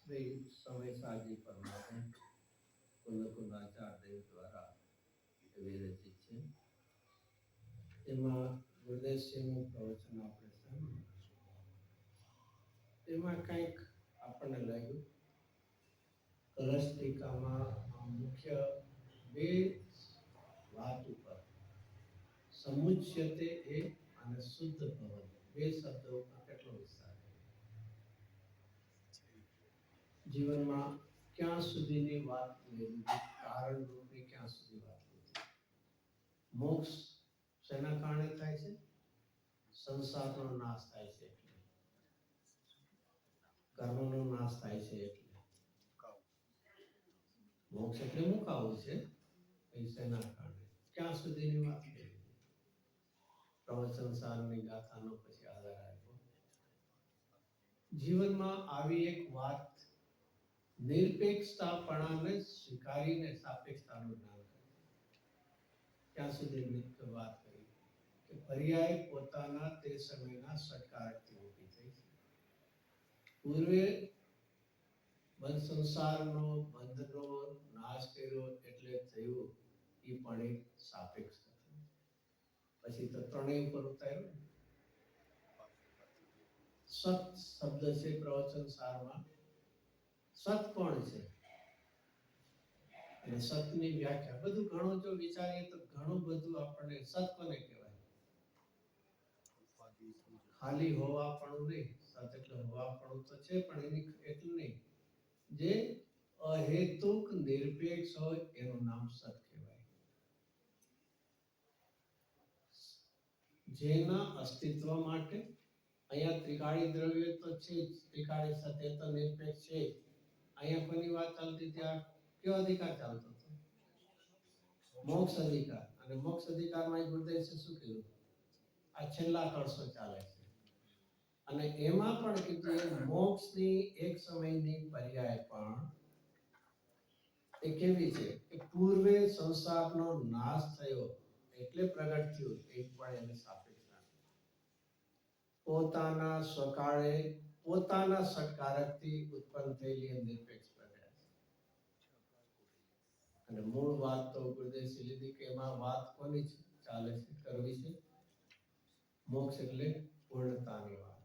वे समय साजी परमात्मा कुंदकुंदाचार्य द्वारा विरचित છે. એમાં ગુરુદેવશ્રીનું પ્રવચન આપણે સાંભળ્યું. એમાં કંઈક આપણને લાગ્યું કલશ ટીકામાં મુખ્ય બે વાત ઉપર સમુચ્યતે એ અને શુદ્ધ ભવન બે શબ્દો ઉપર કેટલો વિસ્તાર જીવનમાં ક્યાં સુધીની વાત લેવી, કારણ રૂપે ક્યાં સુધી વાત લેવી. મોક્ષ શેના કારણે થાય છે? સંસારનો નાશ થાય છે એટલે, કર્મનો નાશ થાય છે એટલે. મોક્ષ એટલે મુકાવું છે. એ શેના કારણે, ક્યાં સુધીની વાત લેવી. પ્રવચન સારની ગાથાનો પછી આધાર આપ્યો. જીવનમાં આવી એક વાત નિરપેક્ષતાપણાને સ્વીકારીને સાપેક્ષતાનું જ્ઞાન કરે. ત્યાં સુધી વાત કરી કે પર્યાય પોતાના તે સમયના સત્કારકથી ઊભી થઈ છે. પૂર્વે બંધ સંસારનો બંધનો નાશ કર્યો એટલે થયું એ પણ એક સાપેક્ષ હતું. પછી તો ત્રણેય ઉપર ઉતાર્યું. સત શબ્દ છે પ્રવચન સારમાં. સત કોણ છે અને સતની વ્યાખ્યા બધું ઘણું જો વિચારીએ તો ઘણું બધું આપણને સત કોને કહેવાય? ખાલી હોવાપણું નહીં. સત એટલે હોવાપણું તો છે પણ એની એટલું નહીં. જે અહેતુક નિરપેક્ષ હોય એનું નામ સત કહેવાય. જેના અસ્તિત્વ માટે અહીંયા ત્રિકાળી દ્રવ્ય તો છે જ, ત્રિકાળી સત્ય તો નિરપેક્ષ છે. અહીંયા કોની વાત ચાલતી ત્યાં કયો અધિકાર ચાલતો હતો? મોક્ષ અધિકાર. અને મોક્ષ અધિકારમાં ગુરુદેવ શું કીધું? આ છેલ્લા કળશો ચાલે છે. અને એમાં પણ કીધું મોક્ષની એક સમયની પર્યાય પણ એ કેવી છે કે પૂર્વે સંસારનો નાશ થયો એટલે પ્રગટ થયું. એક પણ એને સાપેક્ષ પોતાના સ્વકાળે પોતાના સત્કારકથી ઉત્પન્ન થયેલી નિરપેક્ષ પ્રક્રિયા છે. અને મૂળ વાત તો ગુરુદેવશ્રી લીધી કે એમાં વાત કોની ચાલે છે, કરવી છે? મોક્ષ એટલે પૂર્ણતાની વાત.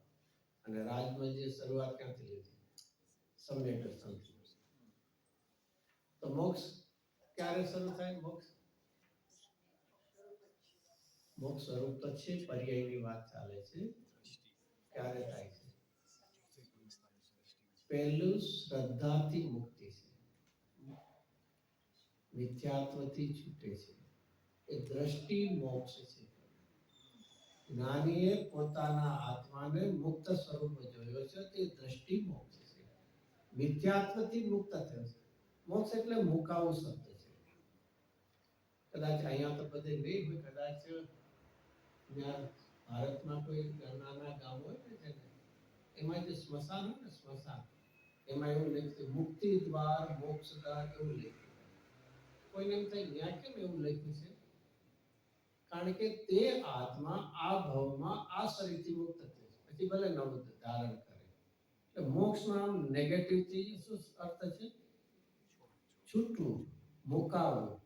અને રાજમાં જે શરૂઆત ક્યાંથી લીધી? સમ્યક દર્શનથી. તો મોક્ષ ક્યારે શરૂ થાય? મોક્ષ સ્વરૂપ તો છે, પર્યાયની વાત ચાલે છે. ક્યારે થાય છે? પહેલું શ્રદ્ધાથી મુક્તિ છે, મિથ્યાત્વથી છૂટે છે. એ દ્રષ્ટિ મોક્ષ છે. જ્ઞાનીએ પોતાના આત્માને મુક્ત સ્વરૂપ જોયો છે, તે દ્રષ્ટિ મોક્ષ છે. મિથ્યાત્વથી મુક્ત થયો છે. મોક્ષ એટલે મુકાવું શબ્દ છે. કદાચ અહીંયા તો બધે નહીં હોય, કદાચ ભારતમાં કોઈ નાના ગામ હોય ને એમાં જે સ્મશાન હોય ને સ્મશાન, એમાં એવું લખ્યું મુક્તિ દ્વાર મોક્ષ દ્વાર એવું લખ્યું. કોઈને એમ થાય ત્યાં કેમ એવું લખ્યું છે? કારણ કે તે આત્મા આ ભવમાં આ શરીરથી મુક્ત થયો છે, પછી ભલે નવું ધારણ કરે. એટલે મોક્ષનો આમ નેગેટિવ થી શું અર્થ છે? છૂટવું, મુકાવવું.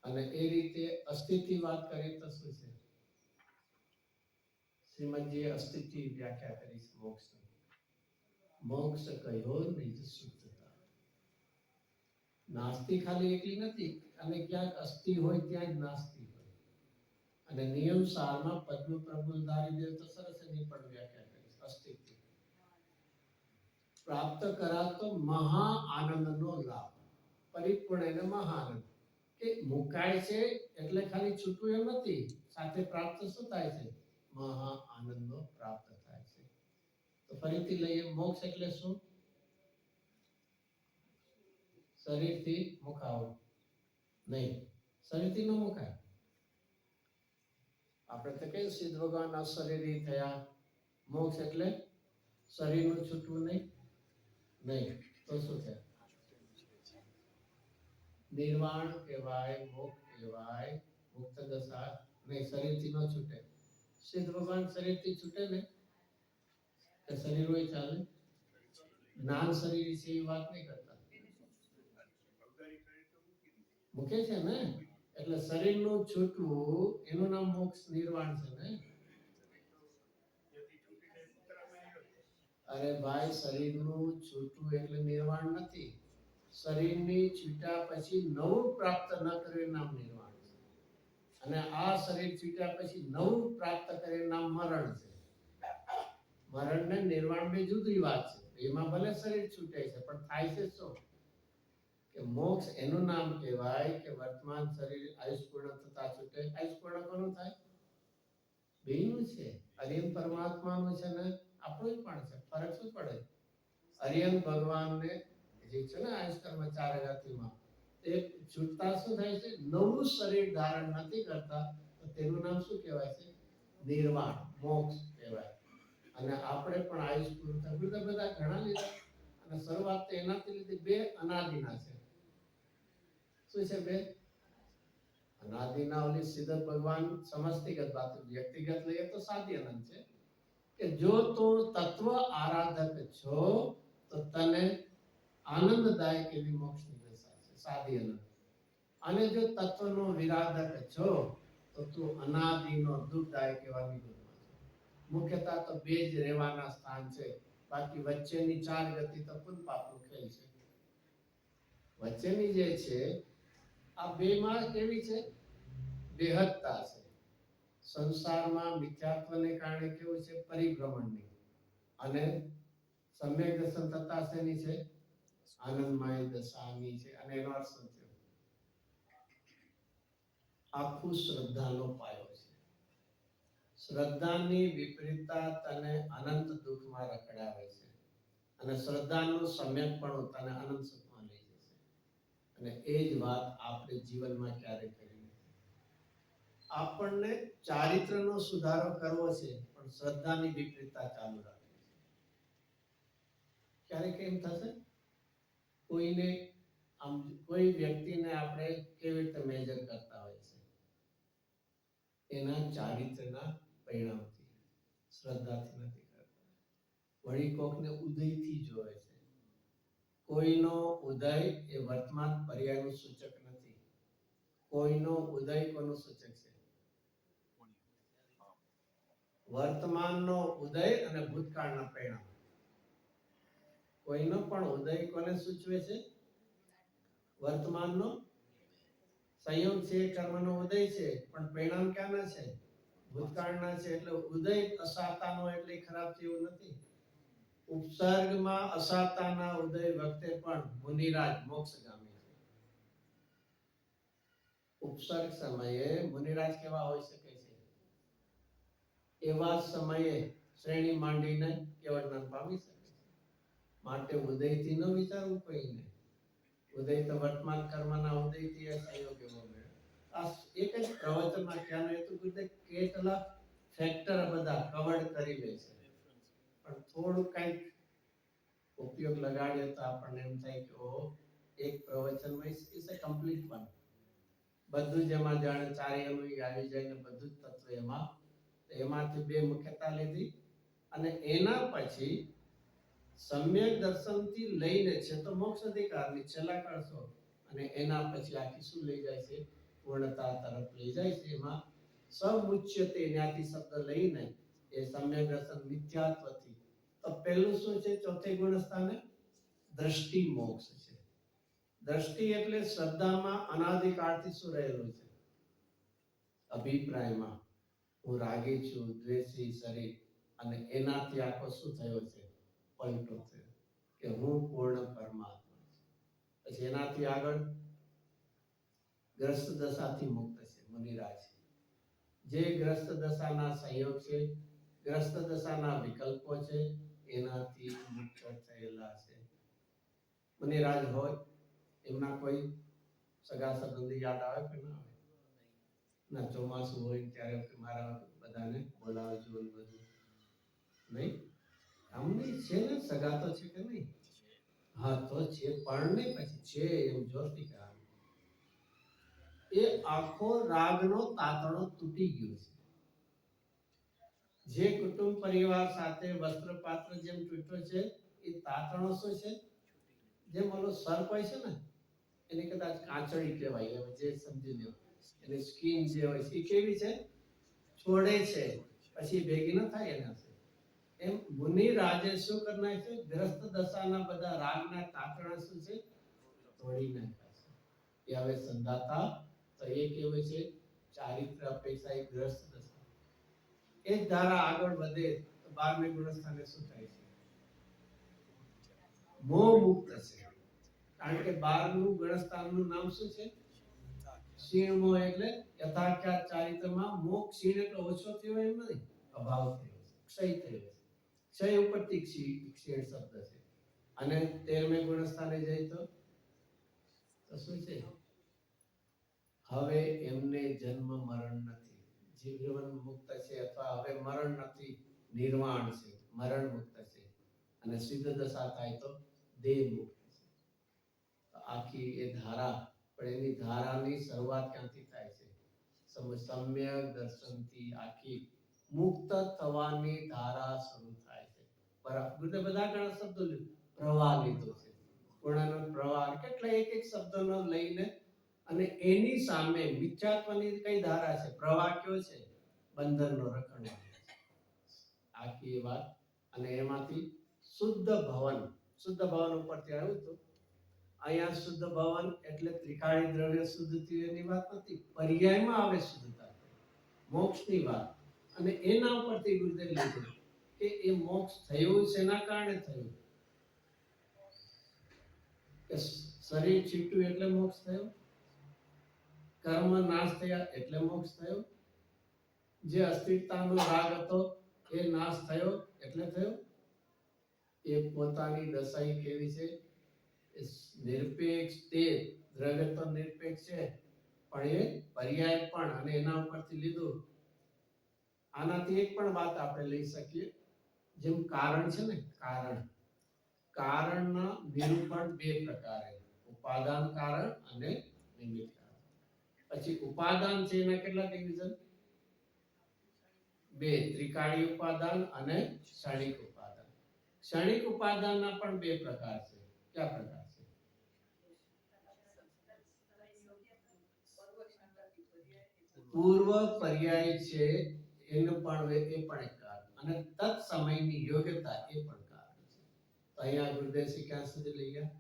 અને એ રીતે અસ્થિતિ વાત કરીએ તો શું છે? શ્રીમદજીએ અસ્થિતિ વ્યાખ્યા કરી છે મોક્ષની. મોક્ષ કહ્યો નિજ શુદ્ધતા. નાસ્તિ ખાલી એકલી નથી, અને ક્યાંક અસ્થિ હોય ત્યાં જ નાસ્તિ હોય. અને નિયમ સારમાં પદ્મ પ્રબુલધારી દેવ તો સરસ એની પણ વ્યાખ્યા કરી છે અસ્થિતિ. પ્રાપ્ત કરાતો મહા આનંદનો લાભ, પરિપૂર્ણ એને મહાનંદ. કે મુકાય છે એટલે ખાલી છૂટવું એમ નથી, સાથે પ્રાપ્ત શું થાય છે? મહા આનંદનો પ્રાપ્ત થાય છે. તો ફરીથી લઈએ, મોક્ષ એટલે શું? શરીરથી મુકાવું નહીં. શરીરથી ન મુકાય. આપણે તો કઈ સિદ્ધ ભગવાન અશરીરી થયા. મોક્ષ એટલે શરીરનું છૂટવું નહીં. તો શું છે? નિર્વાણ કહેવાય, મોક્ષ કહેવાય, મુક્ત દશા નહીં. શરીરથી ન છૂટે. સિદ્ધ ભગવાન શરીરથી છૂટે ને? કે શરીર હોય ચાલે? જ્ઞાન શરીર વિશે એ વાત નહીં કરતા. મૂકે છે ને, એટલે શરીરનું છૂટવું એનું નામ મોક્ષ નિર્વાણ છે ને. અરે ભાઈ, શરીરનું છૂટવું એટલે નિર્વાણ નથી. શરીરની છૂટ્યા પછી નવું પ્રાપ્ત ન કરે નામ નિર્વાણ છે. અને આ શરીર છૂટ્યા પછી નવું પ્રાપ્ત કરે નામ મરણ છે. મરણ ને નિર્વાણ બે જુદી વાત છે. એમાં ભલે શરીર છૂટે છે પણ થાય છે શું કે મોક્ષ એનું નામ કહેવાય કે વર્તમાન શરીર આયુષ પૂર્ણ થતા છૂટે. આયુષ પૂર્ણ કોનું થાય? બેનું છે. અરિયન પરમાત્માનું છે ને આપણું પણ છે. ફરક શું પડે? અરિયન ભગવાનને જે છે ને આયુષ કર્મ 4000 એ છૂટતા શું થાય છે? નવું શરીર ધારણ નથી કરતા, તો તેનું નામ શું કહેવાય છે? નિર્વાણ, મોક્ષ કહેવાય. અને આપણે પણ આયુષ પૂરું થયું બધા ઘણા લીધા, અને શરૂઆત તો એનાથી લીધી. બે અનાદિના છે. શું છે બે? અનાદિના ઓલી સિદ્ધ ભગવાન સમષ્ટિગત વાત, વ્યક્તિગત લઈએ તો સાદી અનંત છે કે જો તું તત્વ આરાધક છો તો તને આનંદદાયક એવી મોક્ષની દશા છે, સાદી અનંત. અને જો તત્વનો વિરાધક છો તો તું અનાદિનો દુઃખદાયક એવા નિગુણમાં છે. મુખ્યતઃ તો બે જ રહેવાના સ્થાન છે. બાકી વચ્ચેની 4 ગતિ તો ખુદ પાપનું ખેલ છે. વચ્ચેની જે છે આ બેમાં કેવી છે? બેહદતા છે. સંસારમાં મિથ્યાત્વને કારણે કેવું છે? પરિભ્રમણની. અને સમ્યક દર્શન થતા શેની છે? આનંદમય દશાની છે. અને એનો અર્થ શું થયો? આખું શ્રદ્ધાનો પાયો છે. શ્રદ્ધાની વિપરીતતા તને અનંત દુઃખમાં રખડાવે છે, અને શ્રદ્ધાનું સમ્યકપણું તને અનંત સુખમાં લઈ જશે. અને એ જ વાત આપણે જીવનમાં ક્યારે કરી નથી. આપણને ચારિત્રનો સુધારો કરવો છે પણ શ્રદ્ધાની વિપરીતતા ચાલુ રાખવી છે. ક્યારે કેમ થશે? કોઈને આમ કોઈ વ્યક્તિને આપણે કેવી રીતે મેજર કરતા હોય છે? એના ચારિત્રના પરિણામથી, શ્રદ્ધાથી નથી કરતા. વળી કોકને ઉદયથી જોવે છે. કોઈનો ઉદય એ વર્તમાન પર્યાયનું સૂચક નથી. કોઈનો ઉદય કોનું સૂચક છે? વર્તમાનનો ઉદય અને ભૂતકાળના પરિણામ. કોઈનો પણ ઉદય કોને સૂચવે છે? વર્તમાનનો સંયોગ છે, કર્મનો ઉદય છે, પણ પરિણામ ક્યાંના છે? ભૂતકાળના છે. એટલે ઉદય અસાતાનો એટલે ખરાબ છે એવું નથી. ઉપસર્ગમાં અસાતાના ઉદય વખતે પણ મુનિરાજ મોક્ષગામી છે. ઉપસર્ગ સમયે મુનિરાજ કેવા હોઈ શકે છે? એવા સમયે શ્રેણી માંડીને કેવળ પામી શકે છે. માટે ઉદયથી ન વિચારવું કોઈને. ઉદય તો વર્તમાન કર્મના ઉદયથી સંયોગ એવો મળે. આ એક જ પ્રવચનમાં ક્યાં હતું કે કેટલા ફેક્ટર બધા કવર કરી લે છે, પણ થોડું કંઈક ઉપયોગ લગાડીએ તો આપણને એમ થાય કે ઓ એક પ્રવચનમાં ઇઝ અ કમ્પ્લીટ વન. બધું જ એમાં જાણે ચારેયનું આવી જાય ને બધું જ તત્વ એમાં. એમાંથી બે મુખ્યતા લીધી, અને એના પછી સમ્યક દર્શનથી લઈને છે તો મોક્ષ અધિકારની છેલ્લા કળશો, અને એના પછી આખી શું લઈ જાય છે? પૂર્ણતા તરફ લઈ જાય છે. એમાં સમુચ્યતે જ્ઞાતિ શબ્દ લઈને એ સમ્યક દર્શન મિથ્યાત્વથી. તો પહેલું શું છે? ચોથે ગુણ સ્થાને દ્રષ્ટિ મોક્ષ છે. દ્રષ્ટિ એટલે શ્રદ્ધામાં અનાદિકાળથી શું રહેલું છે? અભિપ્રાયમાં હું રાગી છું, દ્વેષી શરીર, અને એનાથી આખો શું થયો છે? પલટો થયો કે હું પૂર્ણ પરમાત્મા છું. પછી એનાથી આગળ ગ્રસ્ત દશાથી મુક્ત છે મુનિરાજ. જે ગ્રસ્ત દશાના સંયોગ છે, ગ્રસ્ત દશાના વિકલ્પો છે, એનાથી મુક્ત થયેલા છે. મુનિરાજ હોય એમના કોઈ સગા સંબંધી યાદ આવે કે ના આવે? ના, ચોમાસું હોય ત્યારે મારા બધાને બોલાવજો બધું નહીં. આમ નહીં છે ને, સગા તો છે કે નહીં? હા તો છે, પણ નહીં પછી છે એમ જોરથી કહેવાનું. એ આખો રાગનો તાતણો તૂટી ગયો છે. જે કુટુંબ પરિવાર સાથે વસ્ત્ર પાત્ર જેમ તૂટ્યો છે, એ તાતણો શું છે? જેમ ઓલો સર્પ હોય છે ને, એને કદાચ કાચળી કહેવાય, હવે જે સમજી લો, એની સ્કિન જે હોય છે એ કેવી છે? છોડે છે, પછી ભેગી ન થાય એના. એમ મુનિ રાજે શું કરનાર છે? ગ્રસ્ત દશાના બધા રાગના તાતણા શું છે? તોડી નાખ્યા છે. એ હવે સંધાતા તો એ કેવું છે? ચારિત્ર અપેક્ષા એ ગ્રસ્ત દશા. એ ધારા આગળ વધે તો 12મી ગુણસ્થાને શું થાય છે? મોહ મુક્ત છે. કારણ કે 12નું ગુણસ્થાનનું નામ શું છે? ક્ષીણમો, એટલે યથાખ્યાત ચારિત્રમાં મોહ ક્ષીણ એટલે ઓછો થયો એમ નહીં, અભાવ થયો, ક્ષય થયો. ક્ષય ઉપરથી ક્ષીણ શબ્દ છે. અને 13મે ગુણસ્થાને જઈએ તો શું છે? હવે એમને જન્મ મરણ નથી, જીવન મુક્ત છે, અથવા હવે મરણ નથી, નિર્વાણ છે, મરણ મુક્ત છે. અને સિદ્ધ દશા થાય તો દેહ મુક્ત છે. આખી એ ધારા, પણ એની ધારાની શરૂઆત ક્યાંથી થાય છે? સમ્યક દર્શનથી આખી મુક્ત થવાની ધારા શરૂ થાય છે. બરાબર, બધા ઘણા શબ્દો પ્રવાહ લીધો છે, પૂર્ણનો પ્રવાહ, કેટલા એક એક શબ્દનો લઈને, અને એની સામે મિથ્યાત્વની કઈ ધારા છે? પ્રવાહ કયો છે? બંધનનો રખડવાનો. આખી વાત. અને એમાંથી શુદ્ધ ભવન, શુદ્ધ ભવન ઉપરથી આવ્યું હતું. અહીંયા શુદ્ધ ભવન એટલે ત્રિકાળી દ્રવ્ય શુદ્ધ થયું એની વાત નથી, પર્યાયમાં આવે શુદ્ધતા, મોક્ષની વાત. અને એના ઉપરથી ગુરુદેવ લીધું કે એ મોક્ષ થયું શેના કારણે થયું? કે શરીર છૂટ્યું એટલે મોક્ષ થયો, કર્મ નાશ થયા એટલે મોક્ષ થયો, જે અસ્તિત્વનો રાગ હતો એ નાશ થયો એટલે થયો. એ પોતાની દશાઈ કેવી છે? નિરપેક્ષ. તે દ્રવ્ય તો નિરપેક્ષ છે, પણ એ પર્યાય પણ, અને એના ઉપરથી લીધું. આનાથી એક પણ વાત આપણે લઈ શકીએ, જેમ કારણ છે ને, કારણના નિરૂપણ બે પ્રકારે, ઉપાદાન કારણ અને નિમિત્ત કારણ. પછી ઉપાદાન છે એના કેટલા ડિવિઝન? બે, ત્રિકાળી ઉપાદાન અને ક્ષણિક ઉપાદાન. ક્ષણિક ઉપાદાનના પણ બે પ્રકાર છે. કયા પ્રકાર છે? પૂર્વ પર્યાય છે, એનું પણ એ પણ એક કારણ, અને તત સમયની યોગ્યતા એ પણ કારણ છે. તો અહીંયા ગુરુદેવ ક્યાં સુધી લઈ ગયા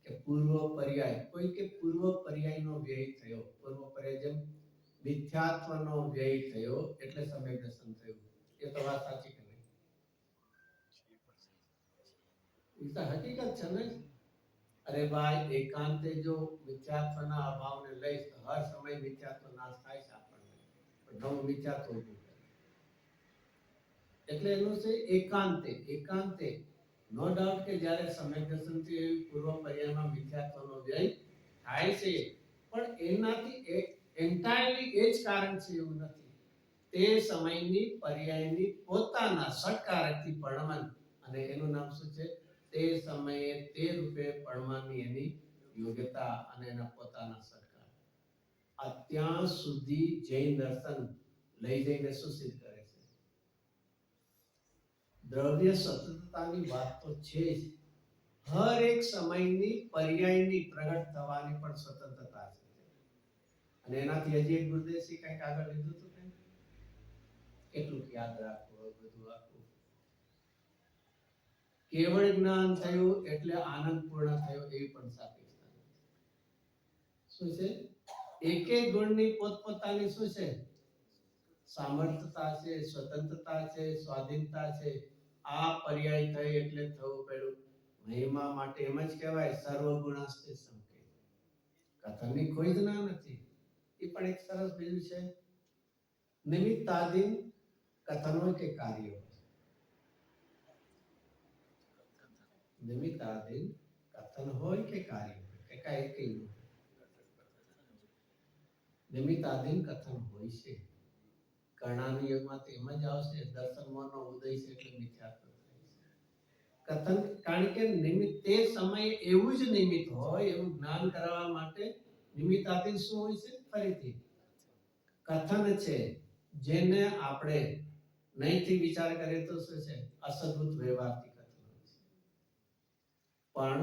કે પૂર્વ પર્યાય, કોઈ કે પૂર્વ પર્યાયનો વ્યય થયો, પૂર્વ પર્યાય જેમ મિથ્યાત્વનો વ્યય થયો એટલે સમ્યક દર્શન થયું. એ તો વાત સાચી કે નહીં? એ તો હકીકત છે ને. અરે ભાઈ, એકાંતે જો મિથ્યાત્વના અભાવને લઈશ તો હર સમય મિથ્યાત્વ નાશ થાય છે આપણને, નવું મિથ્યાત્વ ઊભું કરે. એટલે એનું છે એકાંતે. નો ડાઉટ કે જ્યારે સમ્યક દર્શનથી પૂર્વ પર્યાયમાં મિથ્યાત્વનો વ્યય થાય છે, પણ એનાથી એન્ટાયરલી એ જ કારણ છે એવું નથી. તે સમયની પર્યાયની પોતાના ષટકારકથી પરણમન, અને એનું નામ શું છે? તે સમયે તે રૂપે પરણવાની એની યોગ્યતા અને એના પોતાના ષટકાર. અત્યાર સુધી જૈન દર્શન લઈ જઈને શું સિદ્ધ કરે છે? દ્રવ્ય સતતતાની વાત તો છે જ, હર એક સમયની પર્યાયની પ્રગટ થવાની પણ સ્વતંત્રતા છે. અને એનાથી હજી એક ગુરુદેવજી કંઈક આગળ લીધું હતું કે કેટલું યાદ રાખવું બધું આખું. કેવળ જ્ઞાન થયું એટલે આનંદ પૂર્ણ થયો, એ પણ સાપેક્ષતા શું છે? એક એક ગુણની પોતપોતાની શું છે? સામર્થ્યતા છે, સ્વતંત્રતા છે, સ્વાધીનતા છે. આ પર્યાય થઈ એટલે થવું પડ્યું. મહિમા માટે એમ જ કહેવાય સર્વગુણાસ્તે સંકે, કથનની કોઈ જ ના નથી. એ પણ એક સરસ બીજું છે, નિમિત્તાધીન કથન હોય કે કાર્ય હોય. નિમિત્તાધીન કથન હોય કે કાર્ય હોય, એકાએકી નિમિત્તાધીન કથન હોય છે. કર્ણાની યોગમાં તો એમ જ આવશે, દર્શન મોહનો ઉદય છે એટલે મિથ્યાત્વ કથન. કારણ કે નિમિત્ત તે સમયે એવું જ નિમિત્ત હોય, એવું જ્ઞાન કરાવવા માટે નિમિત્તાધીન શું હોય છે? ફરીથી કથન છે, જેને આપણે નહીંથી વિચાર કરીએ તો શું છે? અસદભૂત વ્યવહારથી કથન હોય છે. પણ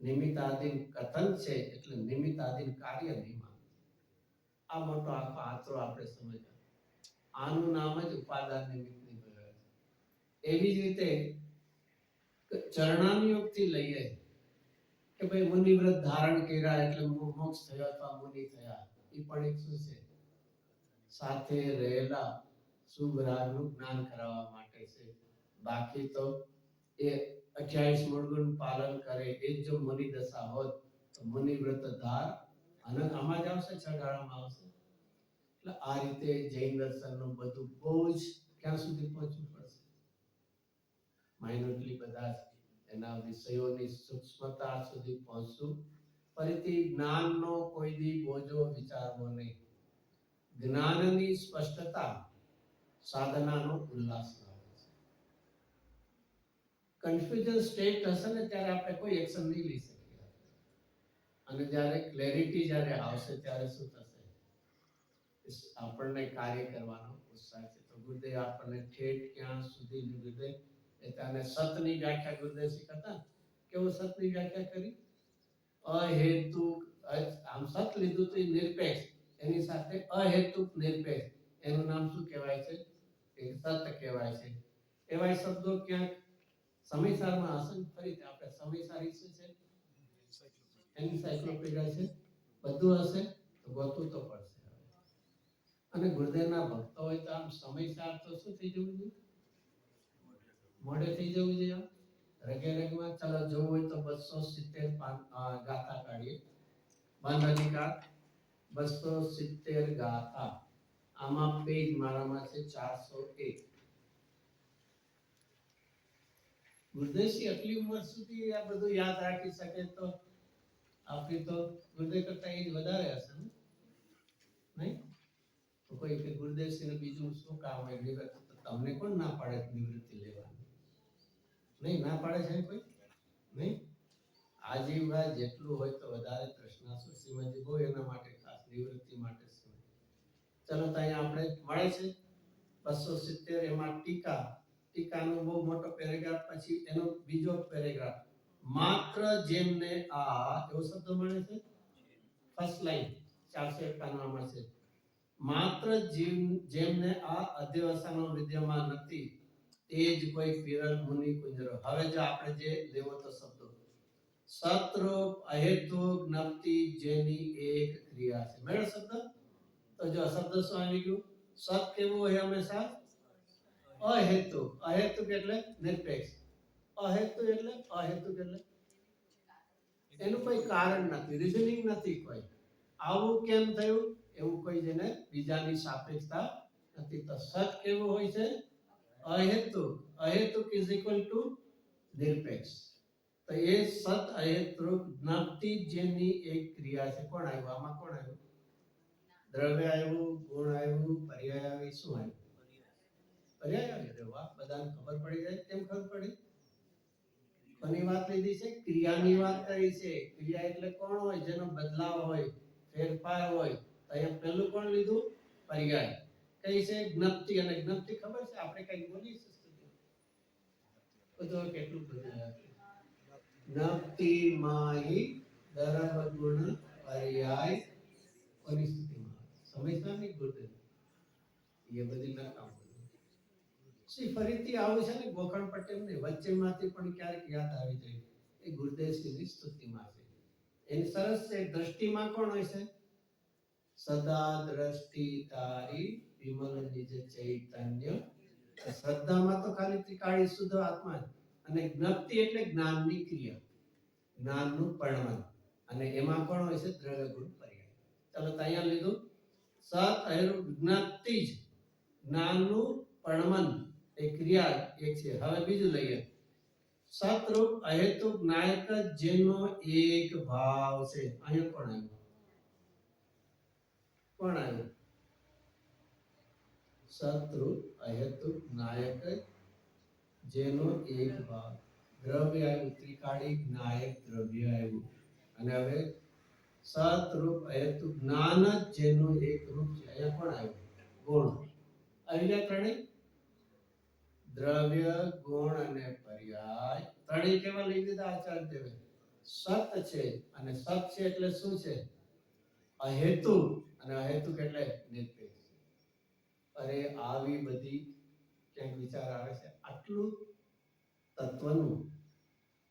નિમિત્તાધીન કથન છે એટલે નિમિત્તાધીન કાર્ય નહીં માને. આ મોટો આખો આંતરો આપણે સમજ્યા. આનું નામ જ ઉપાદાન નિમિત્તની ભેળ છે. એવી જ રીતે ચરણાનુયોગથી લઈએ કે ભાઈ મુનિવ્રત ધારણ કર્યા એટલે મોક્ષ થયો અથવા મુનિ થયા, એ પણ એક શું છે? સાથે રહેલા શુભ રાગનું જ્ઞાન કરાવવા માટે છે. બાકી તો એ 28 મૂળગુણ પાલન કરે એ જો મુનિ દશા હોત તો મુનિવ્રત ધાર અને આમાં જ આવશે, છગાળામાં આવશે. એટલે આ રીતે જૈન દર્શનનું બધું બહુ જ ક્યાં સુધી પહોંચવું પડશે? માઇન્યુટલી બધા એના વિષયોની સૂક્ષ્મતા સુધી પહોંચશું. ફરીથી જ્ઞાનનો કોઈ દી બોજો વિચારવો નહીં. જ્ઞાનની સ્પષ્ટતા સાધનાનો ઉલ્લાસ લાવે છે. કન્ફ્યુઝન સ્ટેટ હશે ને ત્યારે આપણે કોઈ એક્શન નહીં લઈ શકીએ. અને જ્યારે ક્લેરિટી જ્યારે આવશે ત્યારે શું થશે? આપણને કાર્ય કરવાનો ઉત્સાહ છે. તો ગુરુદેવ આપણને ઠેઠ ક્યાં સુધી ગુરુદેવ એ તને સતની વ્યાખ્યા ગુરુદેવ શીખતા. કેવું સતની વ્યાખ્યા કરી? અહેતુક, આમ સત લીધું તો નિરપેક્ષ, એની સાથે અહેતુક નિરપેક્ષ, એનું નામ શું કહેવાય છે? એ સત કહેવાય છે. એવા શબ્દો ક્યાંક સમયસારમાં હશે. ફરીથી આપણે સમયસારી શું છે? એન્સાઇક્લોપીડિયા છે. બધું હશે તો ગોતવું તો પડશે. અને ગુરુદેવના ભક્તો હોય તો આમ સમયસાર તો શું થઈ જવું જોઈએ? મોડે થઈ જવું જોઈએ. રગે રગમાં ચાલો જોવું હોય તો 270 ગાથા કાઢીએ. બંધ અધિકાર 270 ગાથા. આમાં પેજ મારામાં છે 401. ગુરુદેવજી આટલી ઉંમર સુધી આ બધું યાદ રાખી શકે તો આપણી તો ગુરુદેવ કરતા એ જ વધારે હશે ને? નહીં તો કોઈ કે ગુરુદેવજીને બીજું શું કામ હોય? નિવૃત્તિ તો તમને કોણ ના પાડે નિવૃત્તિ લેવાની? નહીં ના પાડે છે કોઈ? નહીં. આજીવન જેટલું હોય તો વધારે તૃષ્ણા શું શ્રીમદજી બહુ એના માટે ખાસ નિવૃત્તિ માટે છે. ચલો તો અહીંયા આપણે મળે છે 270. એમાં ટીકાનો બહુ મોટો પેરેગ્રાફ, પછી એનો બીજો પેરેગ્રાફ. માત્ર જેમને આ એવો શબ્દ મળે છે. ફર્સ્ટ લાઈન 451 માં છે. માત્ર જેમને આ અધ્યવસાનો વિદ્યમાન નથી તે જ કોઈ વિરલ મુનિ કુંજરો. હવે જો આપણે જે લેવો તો શબ્દો સતરૂપ અહેતુક જ્ઞપ્તિ જેની એક ક્રિયા છે. મેળો શબ્દ તો જો શબ્દ શું આવી ગયું? સત કેવું હોય હંમેશા? અહેતુક. અહેતુક એટલે નિરપેક્ષ. અહેતુક એટલે એનું કોઈ કારણ નથી, રીઝનિંગ નથી કોઈ. આવું કેમ થયું એવું કોઈ જેને બીજાની સાપેક્ષતા નથી. તો સત કેવું હોય છે? અહેતુક. અહેતુક ઇઝ ઇક્વલ ટુ નિરપેક્ષ. તો એ સત અહેતુક જ્ઞપ્તિ જેની એક ક્રિયા છે. કોણ આવ્યું આમાં? કોણ આવ્યું? દ્રવ્ય આવ્યું, ગુણ આવ્યું, પર્યાય આવી. શું આવ્યું? પર્યાય આવી. અરે વાહ, બધાને ખબર પડી જાય. કેમ ખબર પડી? કોની વાત લીધી છે? ક્રિયાની વાત કરી છે. ક્રિયા એટલે કોણ હોય? જેનો બદલાવ હોય, ફેરફાર હોય. તો અહીંયા પહેલું કોણ લીધું? પર્યાય. કઈ છે? જ્ઞપ્તિ. અને જ્ઞપ્તિ ખબર છે આપણે કઈ બોલી છે? બધું કેટલું બધું જ્ઞપ્તિ માહી દરવ ગુણ પર્યાય પરિસ્થિતિમાં સમજતા નહીં ગુરુદેવ એ બધી નકામ. ફરીથી આવું છે ને ગોખણ પટેલ ને વચ્ચેમાંથી પણ ક્યારેક યાદ આવી જાય. એ ગુરુદેવની સ્તુતિમાં છે. એની સરસ છે. દ્રષ્ટિમાં કોણ હોય છે? સદા દ્રષ્ટિ તારી વિમલ નિજ ચૈતન્ય. શ્રદ્ધામાં તો ખાલી ત્રિકાળી શુદ્ધ આત્મા જ. અને જ્ઞપ્તિ એટલે જ્ઞાનની ક્રિયા, જ્ઞાનનું પરિણામ. અને એમાં કોણ હોય છે? દ્રવ્ય ગુણ પર્યાય. ચાલો તો અહીંયા લીધું સત અહેતુક જ્ઞપ્તિ જ જ્ઞાનનું પરિણામ એ ક્રિયા એક છે. હવે બીજું લઈએ. સતરૂપ અહેતુક નાયક જેનો એક ભાવ છે. અહીંયા કોણ આવ્યું? કોણ આવ્યું? સતરૂપ અહેતુક નાયક જેનો એક ભાવ. દ્રવ્ય આવ્યું, ત્રિકાળી નાયક દ્રવ્ય આવ્યું. અને હવે સતરૂપ અહેતુક જ્ઞાન જેનું એક રૂપ છે. અહીંયા કોણ આવ્યું? ગુણ. આવી ગયા ત્રણેય. દ્રવ્ય, ગુણ અને પર્યાય. ત્રણેય કેવા લઈ દીધા આચાર્ય દેવે? સત છે અને સત છે એટલે શું છે? અહેતુ, અને અહેતુક એટલે નિરપેક્ષ. અરે આવી બધી ક્યાંક વિચાર આવે છે. આટલું તત્વનું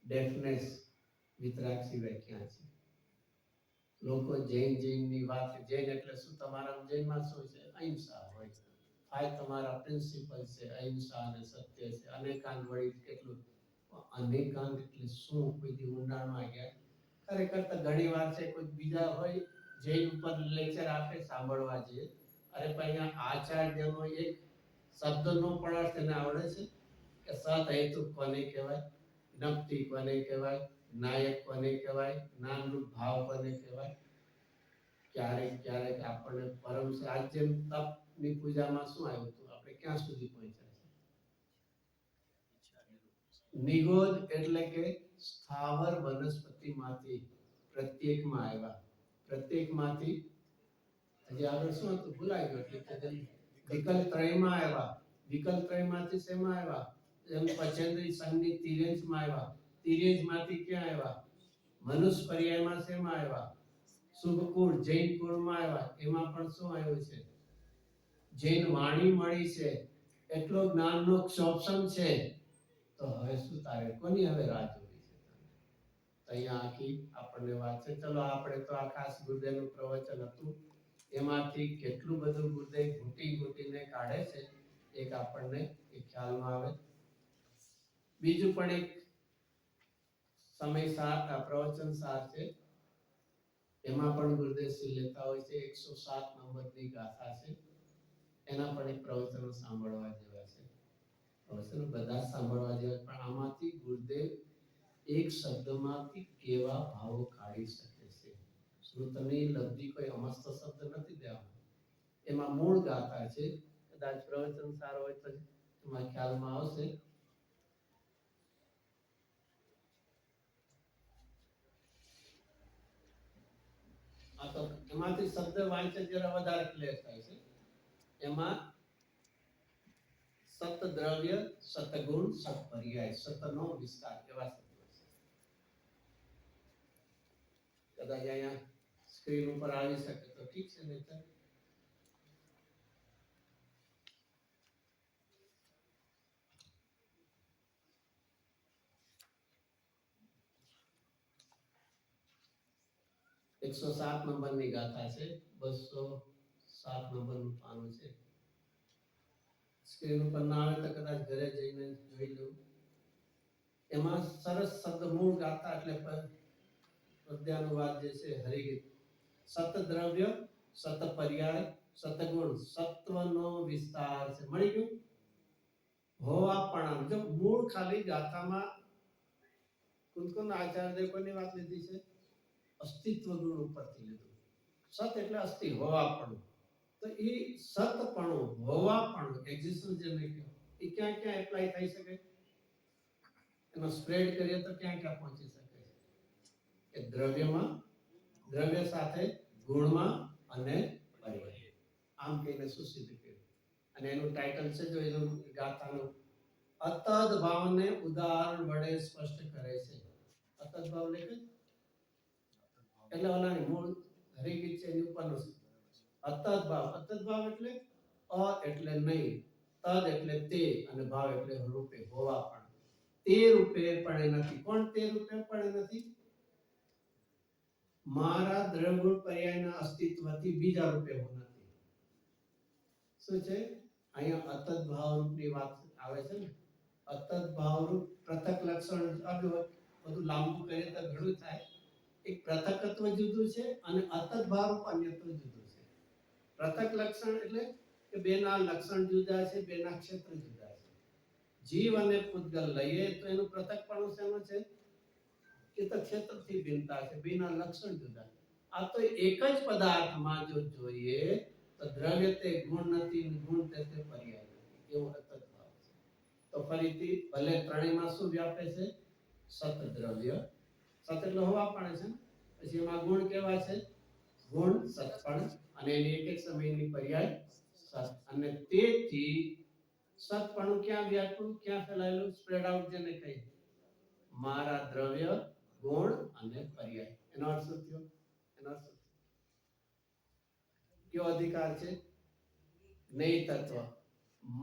ડેફનેસ વિતરાગ સિવાય ક્યાં છે? લોકો જૈનની વાત, જૈન એટલે શું? તમારા જૈનમાં શું છે? અહિંસા હોય. આ તમારા પ્રિન્સિપલ છે, અહિંસા અને સત્ય છે. અનેકાંત વળી કેટલું? અનેકાંત એટલે શું? કોઈ ઊંડાણમાં ગયા ખરેખર તો ઘણી વાર છે કોઈ બીજા હોય જૈન ઉપર લેક્ચર આપે, સાંભળવા જઈએ. અરે પણ અહીંયા આચાર્યનો એક શબ્દનો પણ અર્થ એને આવડે છે કે સત હેતુ કોને કહેવાય, નક્તિ કોને કહેવાય, નાયક કોને કહેવાય, નામરૂપ ભાવ કોને કહેવાય. ક્યારેક ક્યારેક આપણને પરમ આજ જેમ તપની પૂજામાં શું આવ્યું હતું? આપણે ક્યાં સુધી પહોંચ્યા છે? નિગોદ એટલે કે સ્થાવર વનસ્પતિમાંથી પ્રત્યેકમાં આવ્યા. પ્રત્યેકમાંથી હજી આગળ શું હતું ભૂલાઈ ગયું. એટલે વિકલ્પ ત્રયમાં આવ્યા. વિકલ્પ ત્રયમાંથી શેમાં આવ્યા? એમ પચેન્દ્રી સંઘની તિર્યંશમાં આવ્યા. તિર્યંશમાંથી ક્યાં આવ્યા? મનુષ્ય પર્યાયમાં શેમાં આવ્યા? શુભ કુળ જૈન કુળમાં આવ્યા. એમાં પણ શું આવ્યું છે? જૈન વાણી મળી છે, એટલો જ્ઞાનનો ક્ષોભસમ છે. તો હવે શું તારે કોની હવે રાહ જોવી છે? અહીંયા આખી આપણને વાત છે. ચલો આપણે તો આ ખાસ ગુરુદેવનું પ્રવચન હતું, એમાંથી કેટલું બધું ગુરુદેવ ઘૂંટી ઘૂંટીને કાઢે છે એક આપણને એક ખ્યાલમાં આવે. બીજું પણ એક સમય સાર પ્રવચન સાર છે, એમાં પણ ગુરુદેવ શ્રી લેતા હોય છે. 107 નંબરની ગાથા છે, એના પણ એક પ્રવચનો સાંભળવા જેવા છે. પ્રવચનો બધા સાંભળવા જેવા, પણ આમાંથી ગુરુદેવ એક શબ્દમાંથી કેવા ભાવો કાઢી શકે છે. શ્રુતની લબ્ધિ કોઈ અમસ્ત શબ્દ નથી દેવાનો. એમાં મૂળ ગાથા છે. કદાચ પ્રવચન સારો હોય તો તમારા ખ્યાલમાં આવશે. આ તો એમાંથી શબ્દ વાંચે જરા વધારે ક્લિયર થાય છે. એમાં સત દ્રવ્ય, સતગુણ, સત પર્યાય, સતનો વિસ્તાર એવા શબ્દો છે. કદાચ અહીંયા સ્ક્રીન ઉપર આવી શકે તો ઠીક છે, નહીતર 107 નંબરની ગાથા છે. 207 નંબરનું પાનું છે. સ્ક્રીન ઉપર ના આવે તો કદાચ ઘરે જઈને જોઈ લો. એમાં સરસ શબ્દ મૂળ ગાથા એટલે પદ્યાનુવાદ જે છે હરિગીત. સત દ્રવ્ય, સત પર્યાય, સતગુણ, સત્વનો વિસ્તાર છે. મળી ગયું? હોવાપણા. જો મૂળ ખાલી ગાથામાં કુંતકુંત આચાર્ય કોની વાત લીધી છે? અસ્તિત્વ ગુણ ઉપરથી લીધું. સત એટલે અસ્તિ, હોવાપણું. તો એ સતપણું, હોવાપણું, એક્ઝિસ્ટન્સ જેને કહેવાય, એ ક્યાં ક્યાં એપ્લાય થઈ શકે? એનો સ્પ્રેડ કરીએ તો ક્યાં ક્યાં પહોંચી શકે છે? કે દ્રવ્યમાં, દ્રવ્ય સાથે ગુણમાં અને પર્યાય. આમ કહીને સુસિદ્ધ કર્યું. અને એનું ટાઇટલ છે જો એનું ગાથાનું, અતદ ભાવને ઉદાહરણ વડે સ્પષ્ટ કરે છે. અતદ ભાવ એટલે એટલે ઓલાની મૂળ હરિગીત છે એની ઉપરનું છે. અતદ ભાવ એટલે અ એટલે નહીં, તદ એટલે તે, અને ભાવ એટલે રૂપે, હોવા પણ. તે રૂપે પણ નથી. કોણ તે રૂપે પણ નથી? મારા દ્રવ્યગુણ પર્યાયના અસ્તિત્વથી બીજા રૂપે હું નથી. શું છે અહીંયા? અતદ ભાવ રૂપની વાત આવે છે ને. અતદ ભાવ રૂપ પૃથક લક્ષણ, બધું લાંબુ કરીએ તો ઘણું થાય. એક પૃથકત્વ જુદું છે અને અતદ ભાવ રૂપ અન્યત્વ જુદું છે. પૃથક લક્ષણ એટલે કે બેના લક્ષણ જુદા છે, બેના ક્ષેત્ર જુદા છે. જીવ અને પૂતગલ લઈએ તો એનું પૃથકપણું શેનું છે? કે તો ક્ષેત્રથી ભિન્નતા છે, બેના લક્ષણ જુદા. આ તો એક જ પદાર્થમાં જો જોઈએ તો દ્રવ્ય તે ગુણ નથી, ગુણ તે પર્યાય નથી, એવો અતદ ભાવ છે. તો ફરીથી ભલે ત્રણેયમાં શું વ્યાપે છે? સત દ્રવ્ય. સત એટલે હોવા પણ છે. પછી એમાં ગુણ કેવા છે? ગુણ સતપણ, અને એની એક એક સમયની પર્યાય સત. અને તેથી સતપણું ક્યાં વ્યાપું, ક્યાં ફેલાયેલું? સ્પ્રેડ આઉટ જેને કહે. મારા દ્રવ્ય ગુણ અને પર્યાય. એનો અર્થ શું થયો? એનો અર્થ કયો અધિકાર છે? જ્ઞેય તત્વ.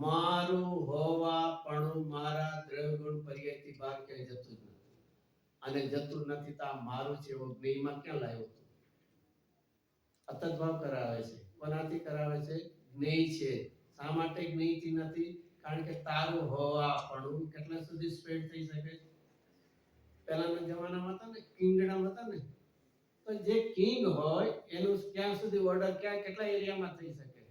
મારું હોવાપણું મારા દ્રવ્ય ગુણ પર્યાયથી બહાર ક્યાંય જતું જ નથી. અને જતું નથી તો આ મારું છે એવો જ્ઞેયમાં ક્યાં લાવ્યો? અતદ્ભાવ કરાવે છે. કોનાથી કરાવે છે? જ્ઞેય છે. શા માટે જ્ઞેયથી નથી? કારણ કે તારું હોવાપણું કેટલા સુધી સ્પ્રેડ થઈ શકે? પહેલાના જમાનામાં હતા ને, કિંગડમ હતા ને, તો જે કિંગ હોય એનું ક્યાં સુધી ઓર્ડર ક્યાં કેટલા એરિયામાં થઈ શકે?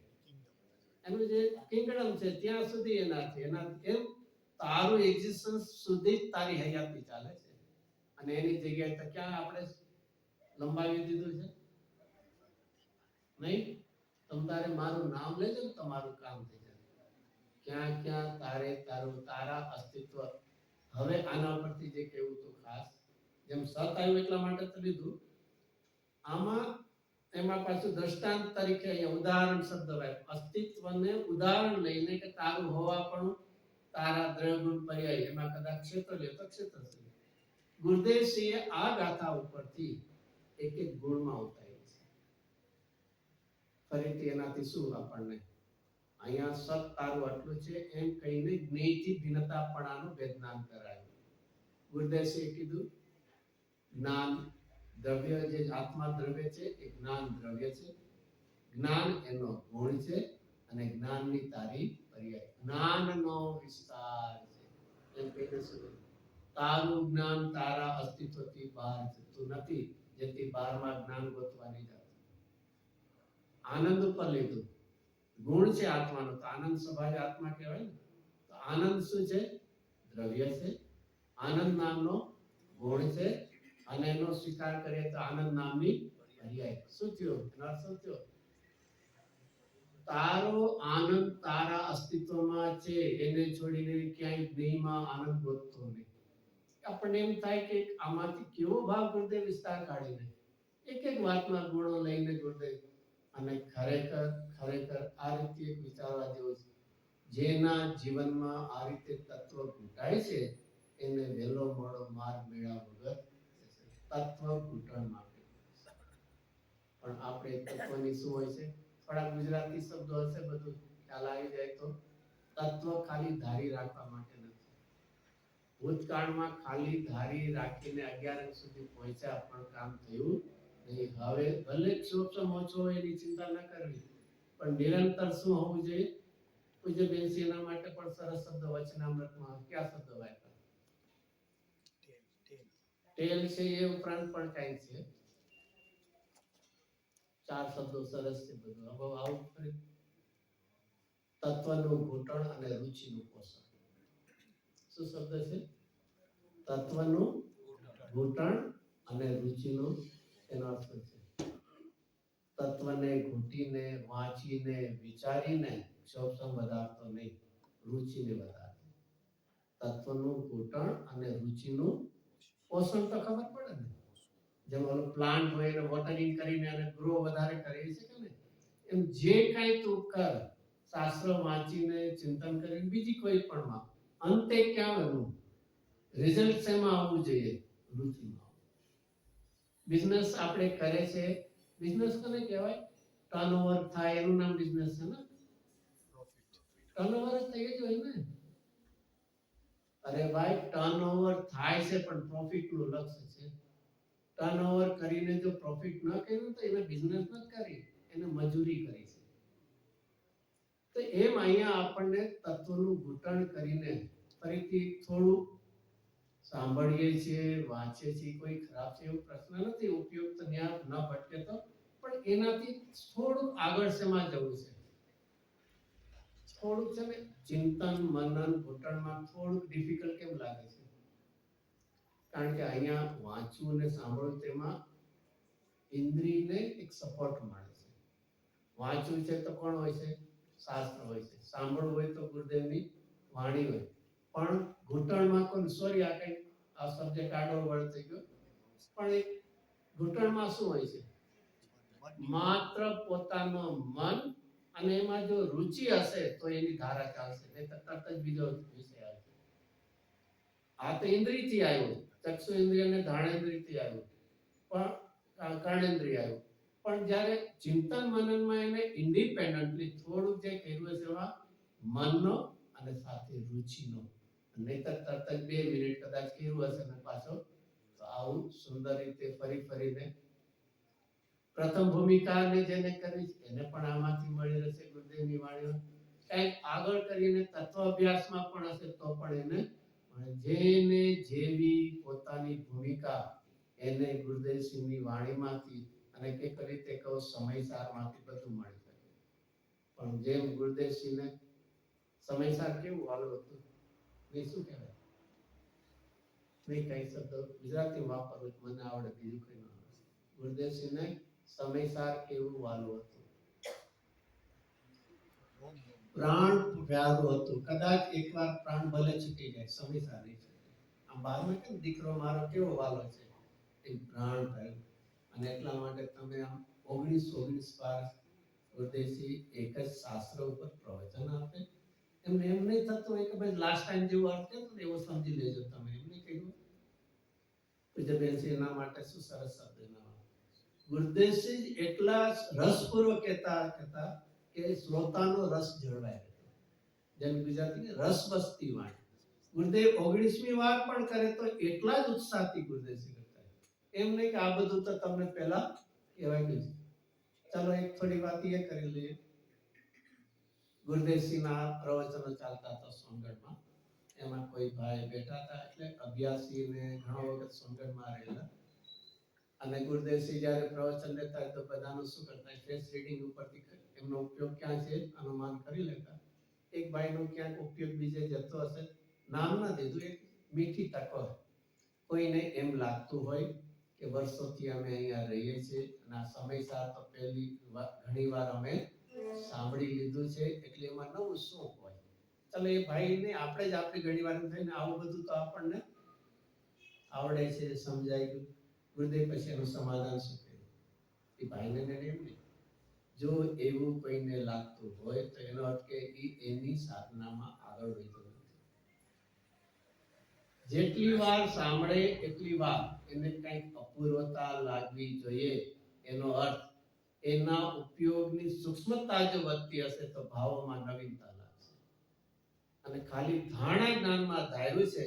એનું જે કિંગડમ છે ત્યાં સુધી એના કેમ તારું એક્ઝિસ્ટન્સ સુધી તારી હયાતી ચાલે છે. અને એની જગ્યાએ તો ક્યાં આપણે લંબાવી દીધું છે? નહીં. તમારે મારું નામ લેજો ને તમારું કામ થઈ જાય. ક્યાં ક્યાં તારા અસ્તિત્વ. હવે આના પરથી જે કહેવું તો ખાસ, જેમ સત આવ્યું એટલા માટે તો લીધું. આમાં એમાં પાછું દ્રષ્ટાંત તરીકે અહીંયા ઉદાહરણ શબ્દ વાપર્યો. અસ્તિત્વને ઉદાહરણ લઈને કે તારું હોવાપણું તારા દ્રવ્ય ગુણ પર્યાય. એમાં કદાચ ક્ષેત્ર લે તો ક્ષેત્ર છે. ગુરુદેવસિંહે આ ગાથા ઉપરથી એક એક ગુણમાં ઉતારી છે. ફરીથી એનાથી શું આપણને અહીંયા સત તારું આટલું છે એમ કહીને જ્ઞેયથી ભિન્નતાપણાનું વેદનાન કરાયું. ગુરુદેવસિંહે કીધું જ્ઞાન દ્રવ્ય, જે આત્મા દ્રવ્ય છે એ જ્ઞાન દ્રવ્ય છે. જ્ઞાન એનો ગુણ છે અને જ્ઞાનની તારી પર્યાય. જ્ઞાનનો વિસ્તાર છે એમ કહીને શું? તારું જ્ઞાન તારા અસ્તિત્વથી બહાર જતું નથી, જેથી બહારમાં જ્ઞાન ગોતવા નહીં જતું. આનંદ ઉપર લીધું. ગુણ છે આત્માનો, તો આનંદ સ્વભાવે આત્મા કહેવાય ને. તો આનંદ શું છે? દ્રવ્ય છે. આનંદ નામનો ગુણ છે અને એનો સ્વીકાર કરીએ તો આનંદ નામની પર્યાય. શું થયું? એનો અર્થ શું થયો? તારો આનંદ તારા અસ્તિત્વમાં છે, એને છોડીને ક્યાંય જ્ઞેયમાં આનંદ ગોતતો નહીં. આપણને એમ થાય કે આમાંથી કેવો ભાવ ગુરુદેવ વિસ્તાર કાઢીને એક એક વાતમાં ગુણો લઈને ગુરુદેવ. અને ખરેખર આ રીતે એક વિચારવા જેવું છે. જેના જીવનમાં આ રીતે તત્વ ઘૂંટાય છે એને વહેલો મોડો માર્ગ મેળવ્યા વગર તત્વ ઘૂંટણ માટે. પણ આપણે તત્વની શું હોય છે? થોડા ગુજરાતી શબ્દો હશે, બધું ખ્યાલ આવી જાય તો. તત્વ ખાલી ધારી રાખવા માટે નથી. ભૂતકાળમાં ખાલી ધારી રાખીને 11 અંક સુધી પહોંચ્યા પણ કામ થયું નહીં. હવે ભલે ક્ષોભ ઓછો હોય એની ચિંતા ન કરવી, પણ નિરંતર શું હોવું જોઈએ? પૂજ્ય બેનસિંહ એના માટે પણ સરસ શબ્દ વચનામૃતમાં કયા શબ્દ વાપર્યા? ટેલ છે એ ઉપરાંત પણ કઈ છે? 4 શબ્દો સરસ છે બધું. હવે આવું ફરી તત્વનું ઘૂંટણ અને રુચિનું પોષણ. શું શબ્દ છે? તત્વનું ઘૂંટણ અને રુચિનું. એનો અર્થ છે તત્વને ઘૂંટીને વાંચીને વિચારીને ક્ષોભ વધારતો નહીં, રુચિને વધારતો. તત્વનું ઘૂંટણ અને રુચિનું પોષણ તો ખબર પડે ને. જેમ ઓલો પ્લાન્ટ હોય એને વોટરિંગ કરીને અને ગ્રો વધારે કરી શકે ને, એમ જે કાંઈ તું કર, શાસ્ત્ર વાંચીને ચિંતન કરીને બીજી કોઈ પણ માં અંતે ક્યાં એનું રિઝલ્ટ શેમાં આવવું જોઈએ? રુચિમાં. બિઝનેસ આપણે કરે છે, બિઝનેસ કોને કહેવાય? ટર્નઓવર થાય એનું નામ બિઝનેસ છે ને. ટર્નઓવર જ થઈ જ હોય ને. અરે ભાઈ, ટર્નઓવર થાય છે પણ પ્રોફિટ નું લક્ષ્ય છે. ટર્નઓવર કરીને જો પ્રોફિટ ન કર્યું તો એને બિઝનેસ ન કરી, એને મજૂરી કરી છે. તો એમ અહીંયા આપણને તત્વનું ઘૂંટણ કરીને ફરીથી થોડું સાંભળીએ છીએ, વાંચીએ છીએ, કોઈ ખરાબ છે એવો પ્રશ્ન નથી. ઉપયુક્ત જ્ઞાન ન ભટકે તો, પણ એનાથી થોડું આગળ શેમાં જવું છે? થોડુંક છે ને ચિંતન મનન ઘૂંટણમાં થોડુંક ડિફિકલ્ટ કેમ લાગે છે? કારણ કે અહીંયા વાંચવું ને સાંભળવું તેમાં ઇન્દ્રિયને એક સપોર્ટ મળે છે. વાંચવું છે તો કોણ હોય છે? શાસ્ત્ર હોય છે. સાંભળવું હોય તો ગુરુદેવની વાણી હોય. પણ ઘૂંટણમાં કોણ? સોરી, આ કઈ આ સબ્જેક્ટ આડો વળ થઈ ગયો. પણ એક ઘૂંટણમાં શું હોય છે? માત્ર પોતાનો મન, અને એમાં જો રુચિ હશે તો એની ધારા ચાલશે, નહીં તો તરત જ બીજો વિષય આવશે. આ તો ઇન્દ્રિયથી આવ્યો. ચક્ષુ ઇન્દ્રિય ને ધાણેન્દ્રિયથી આવ્યું, પણ કર્ણેન્દ્રિય આવ્યું. પણ જ્યારે ચિંતન મનનમાં એને ઇન્ડિપેન્ડન્ટલી થોડું જે કર્યું છે એવા મનનો અને સાથે રુચિનો, નહીતર તરત જ 2 મિનિટ કદાચ કર્યું હશે ને પાછો તો આવું સુંદર રીતે ફરીને પ્રથમ ભૂમિકાને જેને કરી એને પણ આમાંથી મળી રહેશે ગુરુદેવની વાણીઓ. કંઈક આગળ કરીને તત્વ અભ્યાસમાં પણ હશે તો પણ એને જેને જેવી પોતાની ભૂમિકા એને ગુરુદેવસિંહની વાણીમાંથી અને કઈક રીતે કહો સમયસારમાંથી બધું મળી શકે. પણ જેમ ગુરુદેવસિંહને સમયસાર કેવું વાલું હતું એ શું કહેવાય, મેં કઈ શબ્દ ગુજરાતી વાપરવું મને આવડે, બીજું કઈ ન આવડે. ગુરુદેવસિંહને સમયસાર કેવું વાલું હતું, પ્રાણ પ્યારું હતું. કદાચ એકવાર પ્રાણ ભલે છૂટી જાય, સમયસાર નહીં છૂટે. આમ બહારમાં કેમ દીકરો મારો કેવો વાલો છે, એ પ્રાણ પ્યારું. અને એટલા માટે તમે આમ 19 વાર ગુરુદેવસિંહ એક જ શાસ્ત્ર ઉપર પ્રવચન આપે. એમને એમ નહીં થતું હોય કે ભાઈ લાસ્ટ ટાઈમ જેવું અર્થ કહેતો ને એવો સમજી લેજો તમે, એમ નહીં કહ્યું. પૂજ્યબેનસિંહ એના માટે શું સરસ શબ્દ એના ગુરુદેવસિંહ એટલા રસપૂર્વક કહેતા કે શ્રોતાનો રસ જળવાય. જેમ ગુજરાતી રસ બસતી વાણી. ગુરુદેવ 19મી વાર પણ કરે તો એટલા જ ઉત્સાહથી ગુરુદેવસિંહ કરતા. એમ નહીં કે આ બધું તો તમને પહેલા કહેવાય ગયું. ચાલો એક થોડી વાત એ કરી લઈએ. ગુરુદેવસિંહના પ્રવચનો ચાલતા હતા સોનગઢમાં. એમાં કોઈ ભાઈ બેઠા હતા, એટલે અભ્યાસીને ઘણો વખત સોનગઢમાં રહેલા. અને ગુરુદેવસિંહ જ્યારે પ્રવચન દેતા હોય તો બધાનું શું કરતા, ફેસ રીડિંગ ઉપરથી એમનો ઉપયોગ ક્યાં છે અનુમાન કરી લેતા. એક ભાઈનો ક્યાંક ઉપયોગ બીજે જતો હશે, નામ ના દીધું, એક મીઠી ટકો. કોઈને એમ લાગતું હોય કે વર્ષોથી અમે અહીંયા રહીએ છીએ અને આ સમયસાર તો ઘણી વાર અમે સાંભળી લીધું છે, એટલે એમાં નવું શું હોય. ચાલો એ ભાઈને આપણે જ આપણી ઘણી વાર થઈને આવું બધું તો આપણને આવડે છે, સમજાઈ ગયું. ગુરુદેવ પછી એનું સમાધાન શું કર્યું એ ભાઈને એમ નહીં. જો એવું કોઈને લાગતું હોય તો એનો અર્થ કે એની સાધનામાં આગળ વધ્યો નથી. જેટલી વાર સાંભળે એટલી વાર એને કંઈક અપૂર્વતા લાગવી જોઈએ. એનો અર્થ એના ઉપયોગની સૂક્ષ્મતા જો વધતી હશે તો ભાવોમાં નવીનતા લાગશે. અને ખાલી ધારણા જ્ઞાનમાં ધાર્યું છે.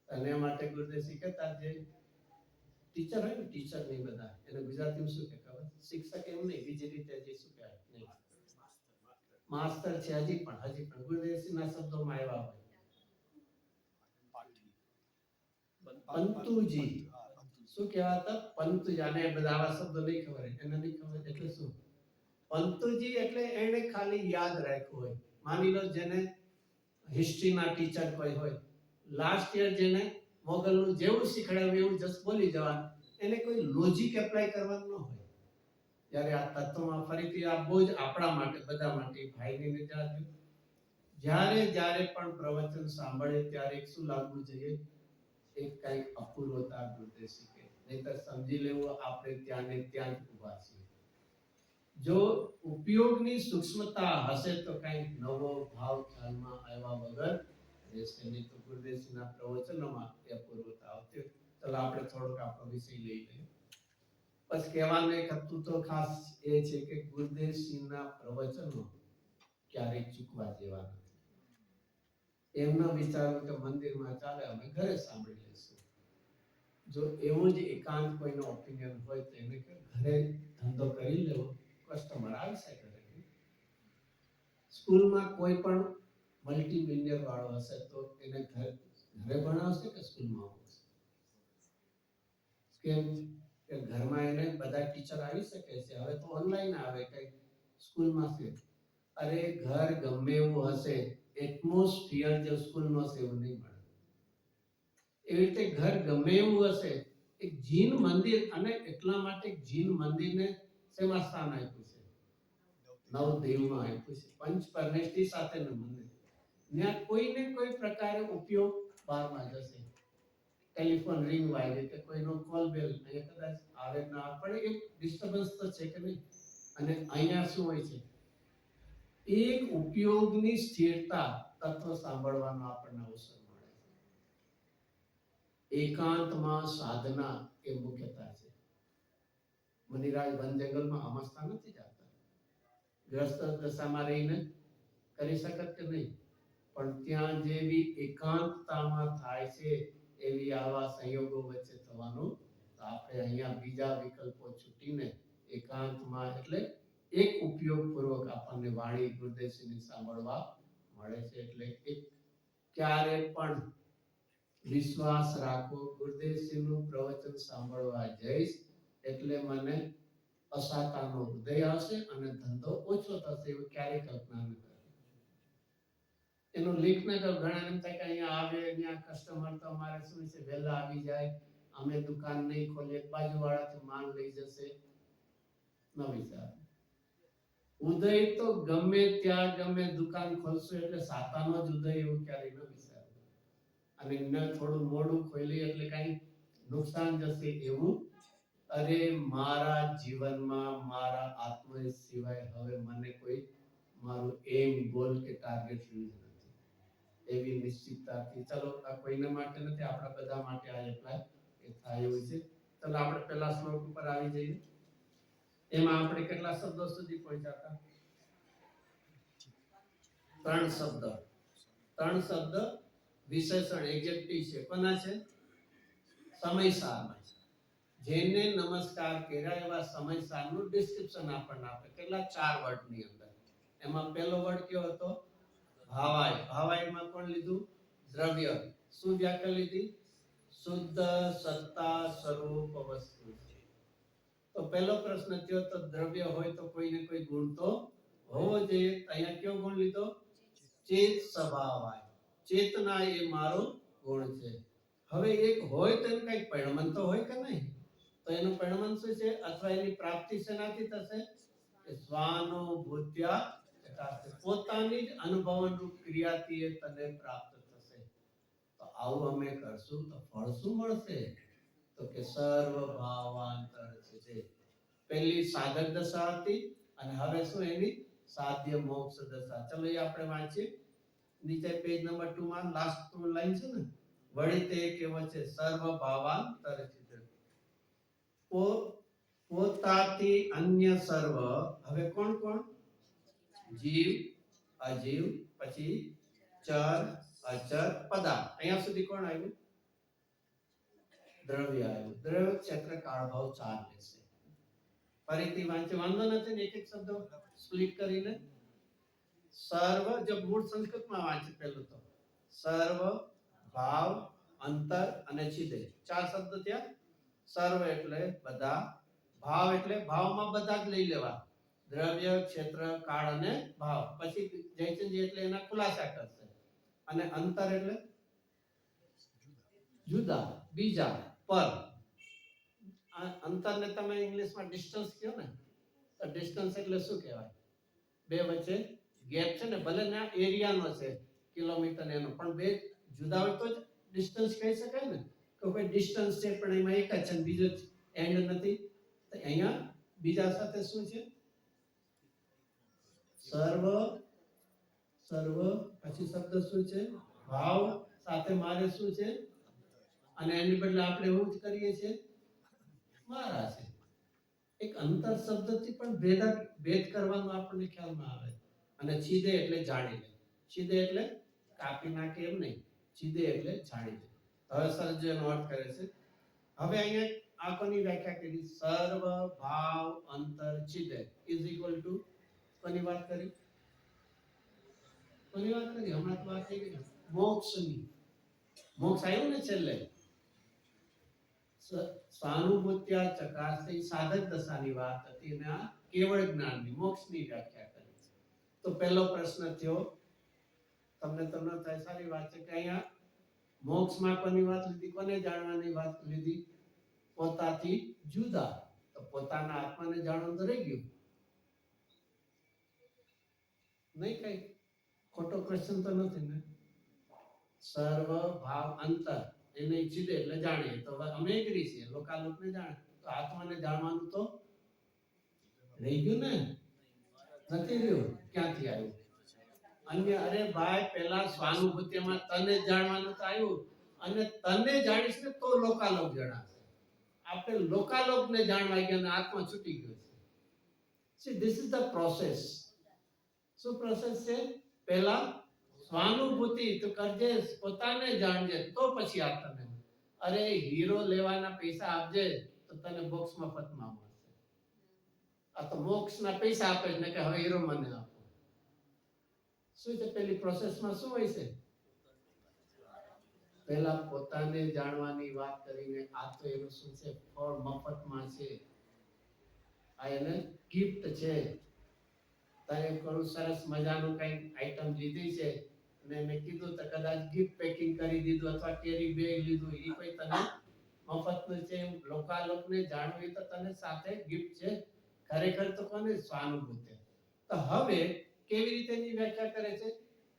અને માટે ગુરુદેવસિંહ કહેતા જે ટીચર હોય ને, ટીચર નહીં બધા, એને ગુજરાતીમાં શું કહે ખબર? શિક્ષક એમ નહીં, બીજી રીતે જે શું કહેવાય નહીં, માસ્તર છે. હજી પણ ગુરુદેવસિંહના શબ્દોમાં આવ્યા હોય પંતુજી, શું કહેવાતા પંતુજી. આને બધા આવા શબ્દો નહીં ખબર, એને નહીં ખબર એટલે શું પંતુજી એટલે એને ખાલી યાદ રાખ્યું હોય. માની લો જેને હિસ્ટ્રીના ટીચર કોઈ હોય, લાસ્ટ યર જેને મોગલનું જેવું શીખડાવ્યું એવું જસ્ટ બોલી જવાનું, એને કોઈ લોજિક એપ્લાય કરવાનું ન હોય. જ્યારે આ તત્વમાં ફરીથી આ બહુ જ આપણા માટે, બધા માટે ભાઈની નિર્જા થયું. જ્યારે પણ પ્રવચન સાંભળે ત્યારે શું લાગવું જોઈએ, એક કંઈક અપૂર્વતા ગુરુદેવસિંહ કહે, નહીતર સમજી લેવું આપણે ત્યાં ને ત્યાં જ ઊભા છીએ. જો ઉપયોગની સૂક્ષ્મતા હશે તો કંઈક નવો ભાવ ખ્યાલમાં આવ્યા વગર રહેશે નહીં. તો ગુરુદેવસિંહના પ્રવચનોમાં એ અપૂર્વતા આવતી. ચાલો આપણે થોડોક આપણો વિષય લઈ લઈએ. બસ કહેવાનું એક હતું તો ખાસ એ છે કે ગુરુદેવસિંહના પ્રવચનો ક્યારેય ચૂકવા જેવા નથી. એમનો વિચાર કે મંદિરમાં ચાલે, અમે ઘરે સાંભળી લઈશું. જો એવું જ એકાંત કોઈનો ઓપિનિયન હોય તો એને કે ઘરે ધંધો કરી લેવો, કસ્ટમર આવશે ઘરે. સ્કૂલમાં કોઈ પણ મલ્ટી મિલિયનર વાળો હશે તો એને ઘરે ભણાવશે કે સ્કૂલમાં આવશે? કેમ કે ઘરમાં એને બધા ટીચર આવી શકે છે. હવે તો ઓનલાઈન આવે, કઈ સ્કૂલમાં છે. અરે ઘર ગમે એવું હશે, એટમોસ્ફિયર જે સ્કૂલનો છે એવું નહીં મળે. એવી રીતે ઘર ગમે એવું હશે, એક જીન મંદિર, અને એટલા માટે જીન મંદિરને શેમાં સ્થાન આપ્યું છે? નવદેવમાં આપ્યું છે. પંચ પરમેષ્ઠી સાથેનું મંદિર. ત્યાં કોઈને કોઈ પ્રકારે ઉપયોગ બહારમાં જશે. ટેલિફોન રિંગ વાગે કે કોઈનો કોલ બેલ કદાચ આવે ના પડે, એક ડિસ્ટર્બન્સ તો છે કે નહીં. અને અહીંયા શું હોય છે, એક ઉપયોગની સ્થિરતા તત્વ સાંભળવાનો આપણને અવસર મળે છે. એકાંતમાં સાધના એ મુખ્યતા છે. મુનિરાજ વન જંગલમાં અમસ્તા નથી જતા, ગ્રસ્ત દશામાં રહીને કરી શકત કે નહીં, પણ ત્યાં જેવી એકાંતતામાં થાય છે એવી આવા સંયોગો વચ્ચે થવાનું. તો આપણે અહીંયા બીજા વિકલ્પો છૂટીને એકાંતમાં એટલે એક ઉપયોગપૂર્વક આપણને વાણી ગુરુદેવની સાંભળવા મળે છે. એટલે એક ક્યારે પણ વિશ્વાસ રાખો, ગુરુદેવજીનું પ્રવચન સાંભળવા જઈશ એટલે મને અસાતાનો હૃદય હશે અને ધંધો ઓછો થશે એવું ક્યારેય કલ્પના ન કરો. એનું લીક ન કરો. ઘણા એમ થાય કે અહીંયા આવે ત્યાં કસ્ટમર તો અમારે શું છે વહેલા આવી જાય, અમે દુકાન નહીં ખોલીએ, બાજુવાળાથી માલ લઈ જશે. ન વિચાર. ઉદય તો ગમે ત્યાં ગમે દુકાન ખોલશો એટલે સાતાનો જ ઉદય એવું ક્યારેય ન વિચાર. અને ન થોડું મોડું ખોલી એટલે કઈ નુકસાન જશે એવું. અરે મારા જીવનમાં મારા આત્મા સિવાય હવે મને કોઈ મારું એમ ગોલ કે ટાર્ગેટ નથી. એવી નિશ્ચિતતાથી ચલો આ કોઈના માટે નથી, આપણા બધા માટે આ એપ્લાય એ થાય એવું છે. ચલો આપણે પહેલા શ્લોક ઉપર આવી જઈએ. એમાં આપણે કેટલા શબ્દો સુધી પહોંચ્યા હતા? 3 શબ્દ. 3 શબ્દ વિશેષણ એડજેક્ટિવ છે. કોના છે? સમયસારના. જેને નમસ્કાર કર્યા એવા સમયસારનું ડિસ્ક્રિપ્શન આપણને આપે. કેટલા? 4 વર્ડની અંદર. એમાં પહેલો વર્ડ કયો હતો? ભાવાય. ભાવાયમાં કોણ લીધું? દ્રવ્ય. શું વ્યાખ્યા લીધી? શુદ્ધ સત્તા સ્વરૂપ વસ્તુ. તો પહેલો પ્રશ્ન થયો તો દ્રવ્ય હોય તો કોઈને કોઈ ગુણ તો હોવો જોઈએ. અહીંયા કયો ગુણ લીધો? ચેત સ્વભાવાય. ચેતના એ મારો ગુણ છે. હવે એક હોય તો એનું કઈક પરિણામ તો હોય કે નહીં? તો એનું પરિણામ શું છે? અથવા એની પ્રાપ્તિ શેનાથી થશે? કે સ્વાનુભૂત્યા ચકાસે. પોતાની જ અનુભવનું ક્રિયાથી એ તને પ્રાપ્ત થશે. તો આવું અમે કરશું તો ફળ શું મળશે? તો કે સર્વ ભાવાંતર છે. પહેલી સાધક દશા હતી અને હવે શું એની સાધ્ય મોક્ષ દશા. ચલો એ આપણે વાંચીએ. નીચે પેજ નંબર 2 માં લાસ્ટ લાઈન છે ને, વળી તે કેવો છે? સર્વ ભાવાંતર છે. પોતાથી અન્ય સર્વ. હવે કોણ કોણ? જીવ, અજીવ, પછી ચર, અચર, પદાર્થ. અહીંયા સુધી કોણ આવ્યું? દ્રવ્ય આવ્યું. દ્રવ્ય ક્ષેત્ર કાળ ભાવ 4 લેશે. ફરીથી વાંચે, વાંધો નથી ને, એક એક શબ્દ સ્પ્લિટ કરીને. સર્વ, જો મૂળ સંસ્કૃતમાં વાંચે પહેલું તો સર્વ, ભાવ, અંતર અને છિદે. 4 શબ્દ ત્યાં. સર્વ એટલે બધા, ભાવ એટલે ભાવમાં બધા જ લઈ લેવા, દ્રવ્ય, ક્ષેત્ર, કાળ અને ભાવ. પછી જયચંદજી એટલે એના ખુલાસા કરશે. અને અંતર એટલે જુદા, બીજા, પર. અંતરને તમે ઇંગ્લિશમાં ડિસ્ટન્સ કહો ને, તો ડિસ્ટન્સ એટલે શું કહેવાય? બે વચ્ચે ગેપ છે ને, ભલે ના એરિયાનો છે કિલોમીટર એનો, પણ બે જુદા હોય તો જ ડિસ્ટન્સ કહી શકાય ને. તો કોઈ ડિસ્ટન્સ છે પણ એમાં એક જ છે, બીજો એન્ડ નથી. તો અહીંયા બીજા સાથે શું છે? સર્વ. સર્વ પછી શબ્દ શું છે? ભાવ. સાથે મારે શું છે? અને એની બદલે આપણે એવું જ કરીએ છીએ, મારા છે. એક અંતર શબ્દથી પણ ભેદ કરવાનો આપણને ખ્યાલમાં આવે. અને છિદે એટલે જાણી લે. છિદે એટલે કાપી નાખે એમ નહીં, છિદે એટલે જાણી લે. હવે સર્જનો અર્થ કરે છે. હવે અહીંયા આ કોની વ્યાખ્યા કરી? સર્વ ભાવ અંતર છિદે ઇઝ ઇક્વલ ટુ કોની વાત કરી? કોની વાત કરી? હમણાં તો વાત થઈ ગઈ મોક્ષની. મોક્ષ આવ્યું ને છેલ્લે. સ્વાનુભૂત્યા ચકાસે સાધક દશાની વાત હતી ને આ કેવળ જ્ઞાનની મોક્ષની વ્યાખ્યા કરી. તો પહેલો પ્રશ્ન થયો, તમને તો ન થાય, સારી વાત છે કે અહીંયા મોક્ષમાં કોની વાત લીધી? કોને જાણવાની વાત લીધી? પોતાથી જુદા. તો પોતાના આત્માને જાણવું તો રહી ગયું નહીં. કઈ ખોટો ક્વેશ્ચન તો નથી ને? સર્વ ભાવ અંતર એને છિદે એટલે જાણીએ. તો અમે એગ્રી છીએ, લોકાલોકને જાણે. તો આત્માને જાણવાનું તો રહી ગયું ને? નથી રહ્યું. ક્યાંથી આવ્યું? અન્ય? અરે ભાઈ, પહેલા સ્વાનુભૂતિમાં તને જાણવાનું તો આવ્યું, અને તને જાણીશ ને તો લોકાલોક જણાશે. આપણે લોકાલોકને જાણવા ગયા અને આત્મા છૂટી ગયો છે. See, this is the process. શું પ્રોસેસ છે? પહેલા સ્વાનુભૂતિ તો કરજે, પોતાને જાણજે, તો પછી આ તને. અરે હીરો લેવાના પૈસા આપજે તો તને બોક્સ મફતમાં મળશે. આ તો મોક્ષના પૈસા આપે ને કે હવે હીરો મને આપો. શું છે પેલી પ્રોસેસમાં શું હોય છે? પહેલા પોતાને જાણવાની વાત કરીને આ તો એનું શું છે? ફળ મફતમાં છે. આ એને ગિફ્ટ છે. તારે ઘણું સરસ મજાનું કઈ આઈટમ લીધી છે અને મેં કીધું તો કદાચ ગિફ્ટ પેકિંગ કરી દીધું અથવા કેરી બેગ લીધું, એ કોઈ તને મફતનું છે એમ લોકાલોકને જાણવી તો તને સાથે ગિફ્ટ છે. ખરેખર તો કોને? સ્વાનુભૂતિ. તો હવે કેવી રીતે ની વ્યાખ્યા કરે છે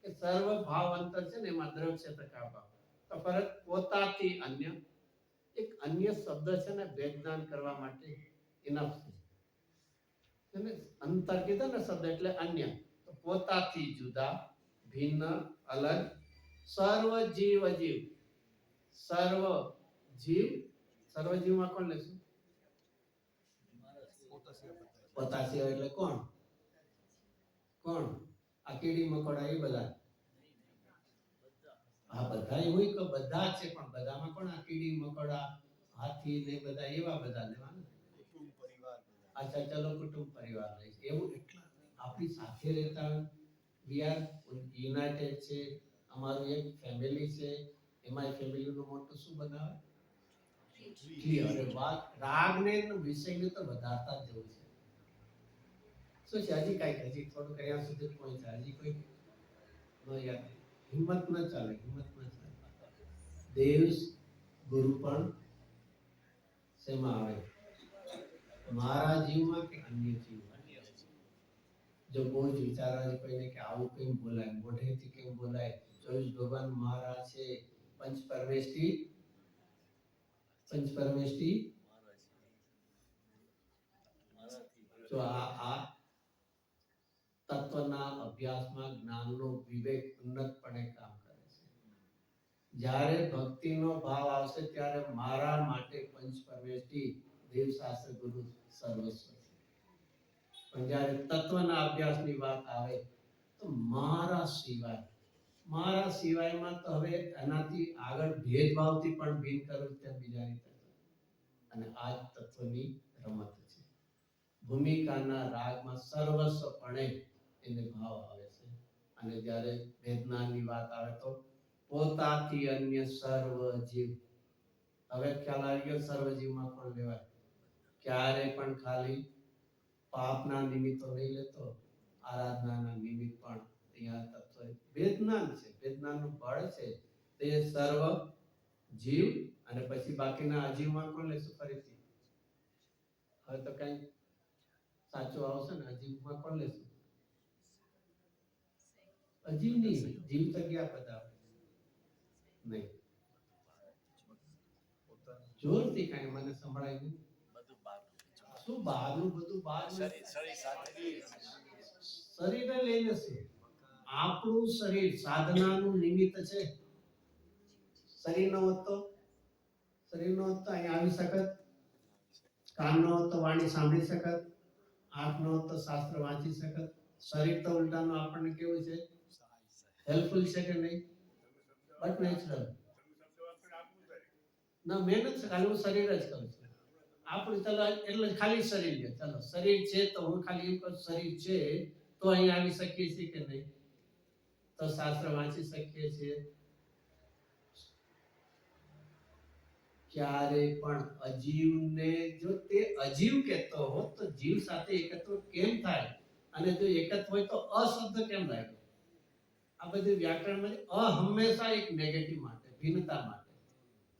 કે સર્વ ભાવ અંતર છે ને એમાં દ્રવ ક્ષેત્રકા ભાવ. તો પરત પોતાથી અન્ય, એક અન્ય શબ્દ છે ને વેદનાન કરવા માટે ઇનફ છે. અંતર કીધું ને શબ્દ એટલે અન્ય. તો પોતાથી જુદા, ભિન્ન, અલગ, સર્વ જીવ અજીવ. સર્વ જીવ, સર્વ જીવમાં કોણ લેશું? પોતાથી એટલે કોણ? કોણ? આ કીડી મકોડા એ બધા. હા બધા હોય કે બધા છે, પણ બધામાં કોણ? આ કીડી મકોડા, હાથી ને બધા એવા બધા લેવાના. अच्छा चलो कुटुंब परिवार લઈ એવું એટલા આપણી સાથે રહેતા we are united છે. અમારું એક ફેમિલી છે. એમાં ફેમિલીનું મોટું શું બનાવે? ક્લિયર. વાત રાગને વિષયને તો વધારતા જ જવું છે. શું છે હજી કાંઈક હજી થોડુંક અહીંયા સુધી પહોંચ્યા હજી કોઈ નો યાદ? હિંમત ન ચાલે, હિંમત ન ચાલે. દેવ ગુરુ પણ શેમાં આવે? મારા જીવમાં કે અન્ય જીવમાં? જો બહુ જ વિચારવા કોઈને કે આવું કેમ બોલાય, મોઢેથી કેમ બોલાય? ચોવીસ ભગવાન મારા છે. પંચ પરમેષ્ઠી, પંચ પરમેષ્ઠી જો આ તત્વના અભ્યાસમાં જ્ઞાનનો વિવેક ઉન્નતપણે કામ કરે છે. જ્યારે ભક્તિનો ભાવ આવશે ત્યારે મારા માટે પંચ પરમેષ્ઠી દેવ શાસ્ત્ર ગુરુ સર્વસ્વ છે. પણ જ્યારે તત્વના અભ્યાસની વાત આવે તો મારા સિવાયમાં તો હવે એનાથી આગળ ભેદભાવથી પણ ભિન્ન કરું ત્યાં બીજા રીતે. અને આ જ તત્વની રમત છે. ભૂમિકાના રાગમાં સર્વસ્વપણે એને ભાવ આવે છે. અને જ્યારે વેદનાની વાત આવે તો પોતાથી અન્ય સર્વ જીવ. હવે ખ્યાલ આવી ગયો સર્વ જીવમાં કોણ લેવાય? ક્યારે પણ ખાલી પાપના નિમિત્તો નહીં લેતો, આરાધનાના નિમિત્ત પણ અહીંયા તત્વ વેદનાન છે. વેદનાનું બળ છે તે સર્વ જીવ. અને પછી બાકીના અજીવમાં કોણ લેશું? ફરીથી હવે તો કઈ સાચું આવશે ને? અજીવમાં કોણ લેશું? અજીવ નહીં, જીવ તો ગયા બધા નહીં. જોરથી કાંઈ મને સંભળાય નહીં. શું બહારનું? બધું બહાર શરીરને લઈને છે. આપણું શરીર સાધનાનું નિમિત્ત છે. શરીર નો હોત તો અહીંયા આવી શકત, કાન નો હોત તો વાણી સાંભળી શકત, આંખ નો હોત તો શાસ્ત્ર વાંચી શકત. શરીર તો ઉલટાનું આપણને કેવું છે? હેલ્પફુલ છે કે નહીં? બટ નેચરલ ના મહેનત છે. ખાલી હું શરીર જ કરું છું. આપણું ચલો એટલે ખાલી શરીર છે. ચલો શરીર છે તો હું ખાલી એમ કહું શરીર છે તો અહીંયા આવી શકીએ છીએ કે નહીં? તો શાસ્ત્ર વાંચી શકીએ છીએ. ક્યારે પણ અજીવને જો તે અજીવ કહેતો હોત તો જીવ સાથે એકત્વ કેમ થાય? અને જો એકત્વ હોય તો અશબ્દ કેમ લાગ્યો? આ બધું વ્યાકરણમાં હંમેશા એક નેગેટિવ માટે, ભિન્નતા માટે.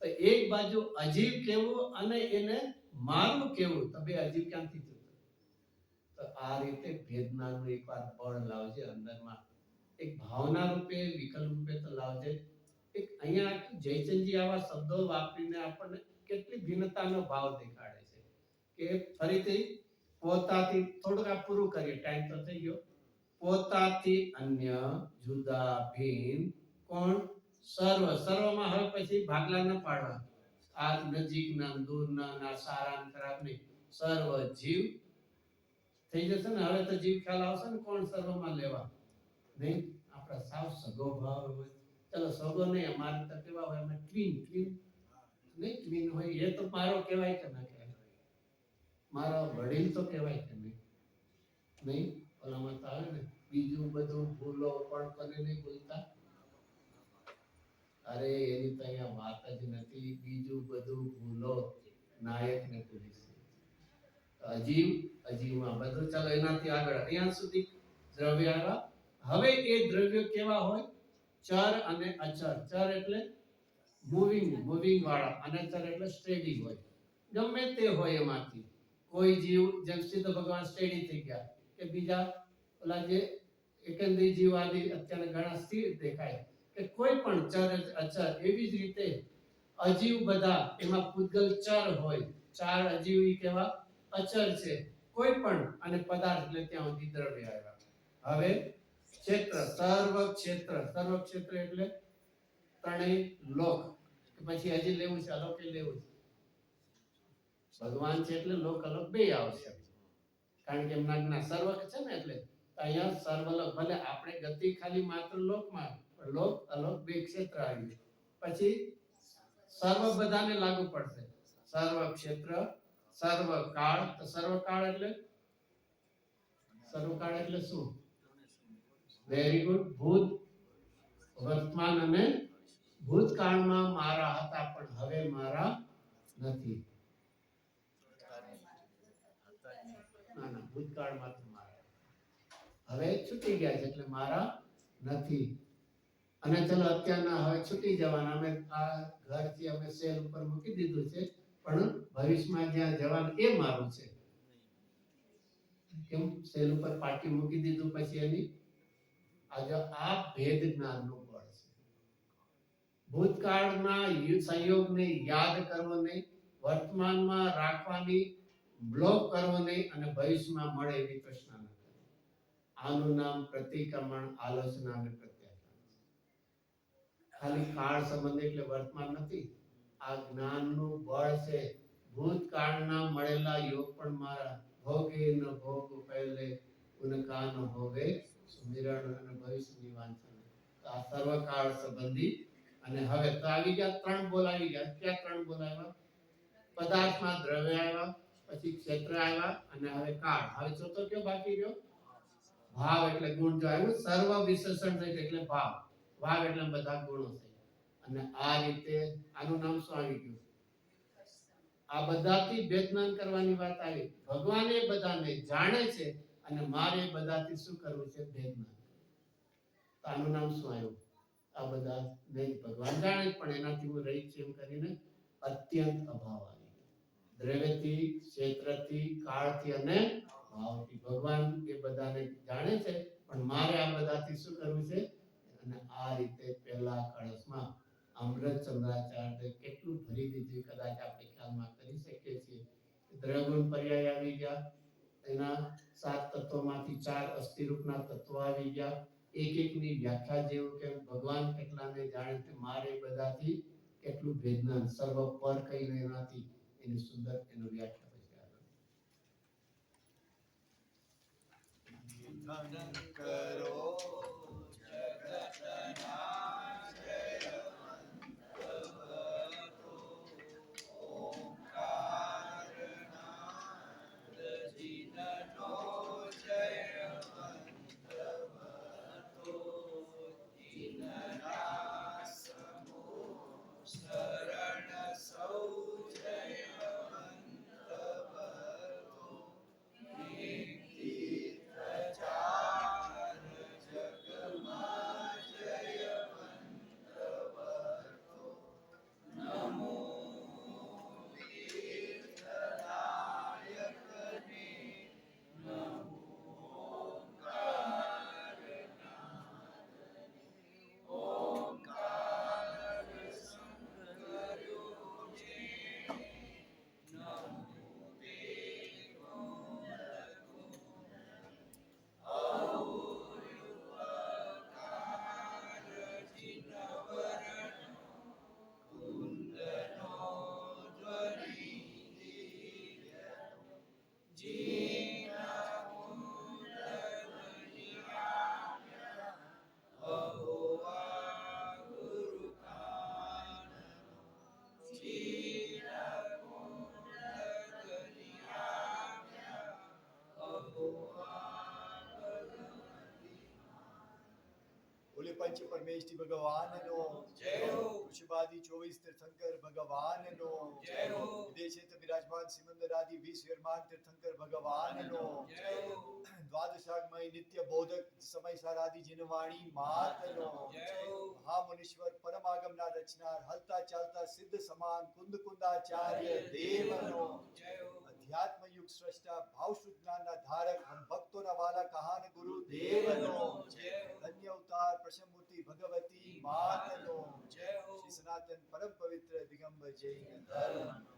તો એક બાજુ અજીવ કેવું અને એને મારું કેવું, તો બે અજીવ ક્યાંથી થયું? તો આ રીતે ભેદનાનું એકવાર બળ લાવજે અંદરમાં. એક ભાવના રૂપે, વિકલ્પ રૂપે તો લાવજે. એક અહીંયા જયચંદજી આવા શબ્દો વાપરીને આપણને કેટલી ભિન્નતાનો ભાવ દેખાડે છે કે ફરીથી પોતાથી થોડુંક આ પૂરું કરીએ, ટાઈમ તો થઈ ગયો. પોતાથી અન્ય, જુદા, ભિન્ન, કોણ? સર્વ સર્વમાં હવે પછી ભાગલા ન પાડવા, આ નજીકના દૂરના ના સારા ખરાબ નહીં, સર્વ જીવ થઈ જશે ને. હવે તો જીવ ખ્યાલ આવશે ને કોણ સર્વમાં લેવા નહીં. આપણા સાવ સગો ભાવ હોય, ચલો સગો નહીં, અમારે તો કેવા હોય, અમે ટ્વીન ટ્વીન નહીં, ટ્વીન હોય એ તો મારો કહેવાય કે ના કહેવાય, મારો વડીલ તો કહેવાય કે નહીં. નહીં ઓલામાં તો આવે ને, બીજું બધું ભૂલો પણ કોને નહીં ભૂલતા. અરે એની તો અહીંયા વાત જ નથી, બીજું બધું ભૂલો નાયકને ભૂલી છે. અજીવ અજીવમાં બધું, ચાલો એનાથી આગળ અહીંયા સુધી દ્રવ્ય આવ્યા. હવે એ દ્રવ્ય કેવા હોય? ચર અને અચર. ચર એટલે મૂવિંગ મૂવિંગ વાળા, અને અચર એટલે સ્ટેડી હોય. ગમે તે હોય એમાંથી કોઈ જીવ, જેમ સીધો ભગવાન સ્ટેડી થઈ ગયા, કે બીજા ઓલા જે એકંદરી જીવ આદિ અત્યારે ઘણા સ્થિર દેખાય, કે કોઈ પણ ચર અચર. એવી જ રીતે અજીવ બધા, એમાં પૂતગલ ચર હોય, ચાર અજીવ કેવા અચર છે કોઈ પણ, અને પદાર્થ એટલે ત્યાં સુધી દ્રવ્ય આવ્યા. હવે ક્ષેત્ર, સર્વ ક્ષેત્ર. સર્વ ક્ષેત્ર એટલે ત્રણેય લોક, પછી હજી લેવું છે અલોકે લેવું છે. ભગવાન છે એટલે લોક અલોક બે આવશે, કારણ કે એમના જ્ઞાન સર્વક છે ને, એટલે અહીંયા સર્વલોક. ભલે આપણે ગતિ ખાલી માત્ર લોકમાં, પણ લોક અલોક બે ક્ષેત્ર આવ્યું. પછી સર્વ બધાને લાગુ પડશે. સર્વ ક્ષેત્ર, સર્વ કાળ. તો સર્વ કાળ એટલે, સર્વ કાળ એટલે શું? Very good. ભૂત, વર્તમાન અને ભૂતકાળમાં મારા હતા પણ હવે મારા નથી. ના ના, ભૂતકાળમાં તો મારા, હવે છૂટી ગયા છે એટલે મારા નથી. અને ચલો અત્યારના હવે છૂટી જવાના, અમે આ ઘરથી અમે સેલ ઉપર મૂકી દીધું છે, પણ ભવિષ્યમાં જ્યાં જવાનું એ મારું છે. કેમ? સેલ ઉપર પાટી મૂકી દીધું પછી એની આજે આ ભેદ જ્ઞાનનું બળ છે. ભૂતકાળના સંયોગને યાદ કરવો નહીં, વર્તમાનમાં રાખવાની બ્લોક કરવો નહીં, અને ભવિષ્યમાં મળે એવી તૃષ્ણા ન કરવી. આનું નામ પ્રતિક્રમણ, આલોચના અને પ્રત્યાખ્યાન. ખાલી કાળ સંબંધ એટલે વર્તમાન નથી, આ જ્ઞાનનું બળ છે. ભૂતકાળના મળેલા યોગ પણ મારા, ભોગે ન ભોગ પહેલે ઉનકા ન હોવે સુમિરણ, અને ભવિષ્યની વાંચન. આ સર્વકાળ સંબંધી. અને હવે તો આવી ગયા ત્રણ બોલ આવી ગયા. ક્યાં ત્રણ બોલ આવ્યા? પદાર્થમાં દ્રવ્ય આવ્યા, પછી ક્ષેત્ર આવ્યા, અને હવે કાળ. હવે ચોથો કયો બાકી રહ્યો? ભાવ એટલે ગુણ. જો આવ્યું સર્વ વિશેષણ થઈ એટલે ભાવ. ભાવ એટલે બધા ગુણો છે. અને આ રીતે આનું નામ શું આવી ગયું? આ બધાથી ભેદનાન કરવાની વાત આવી. ભગવાન એ બધાને જાણે છે, અને મારે બધાથી શું કરવું છે? ભેદનાન. આનું નામ શું આવ્યું? આ બધા નહીં, ભગવાન જાણે પણ એનાથી હું રહી છે એમ કરીને અત્યંત અભાવ આવી ગયો. દ્રવ્યથી, ક્ષેત્રથી, કાળથી અને ભાવથી. ભગવાન એ બધાને જાણે છે, પણ મારે આ બધાથી શું કરવું છે? અને આ રીતે પહેલા કળશમાં અમૃતચંદ્રાચાર્ય કેટલું ભરી દીધું, કદાચ આપણે ખ્યાલમાં કરી શકીએ છીએ. દ્રવ્યગુણ પર્યાય આવી ગયા, એના 7 તત્વોમાંથી 4 અસ્થિરૂપના તત્વો આવી ગયા. એક એકની વ્યાખ્યા જેવું કે ભગવાન કેટલાને જાણે છે, મારે બધાથી કેટલું ભેદનાન, સર્વ પર કહીને એનાથી એની સુંદર એનું વ્યાખ્યા પછી કરો પંચ પરમેષ્ઠી ભગવાનનો જય હો. વૃષભાદિ 24 તીર્થંકર ભગવાનનો જય હો. વિદેશેત બિરાજમાન સિમંદરાદિ 20 વિરમાન તીર્થંકર ભગવાનનો જય હો. દ્વાદશાગમય નિત્ય બોધક સમયસારાદિ જીનવાણી માતનો જય હો. મહામુનીશ્વર પરમાગમના રચનાર હલતા ચાલતા સિદ્ધ સમાન કુંદ કુંદાચાર્ય દેવનો જય હો. અધ્યાત્મ યુગ સ્રષ્ટા ભાવ જ્ઞાનના ધારક હમ ભક્તોના વાલા કહાન ગુરુ દેવનો જય હો. ધન્ય અવતાર પ્રસમૂર્તિ ભગવતી માતનો જય હો. શ્રી સનાતન પરમ પવિત્ર દિગંબર જૈન ધર્મનો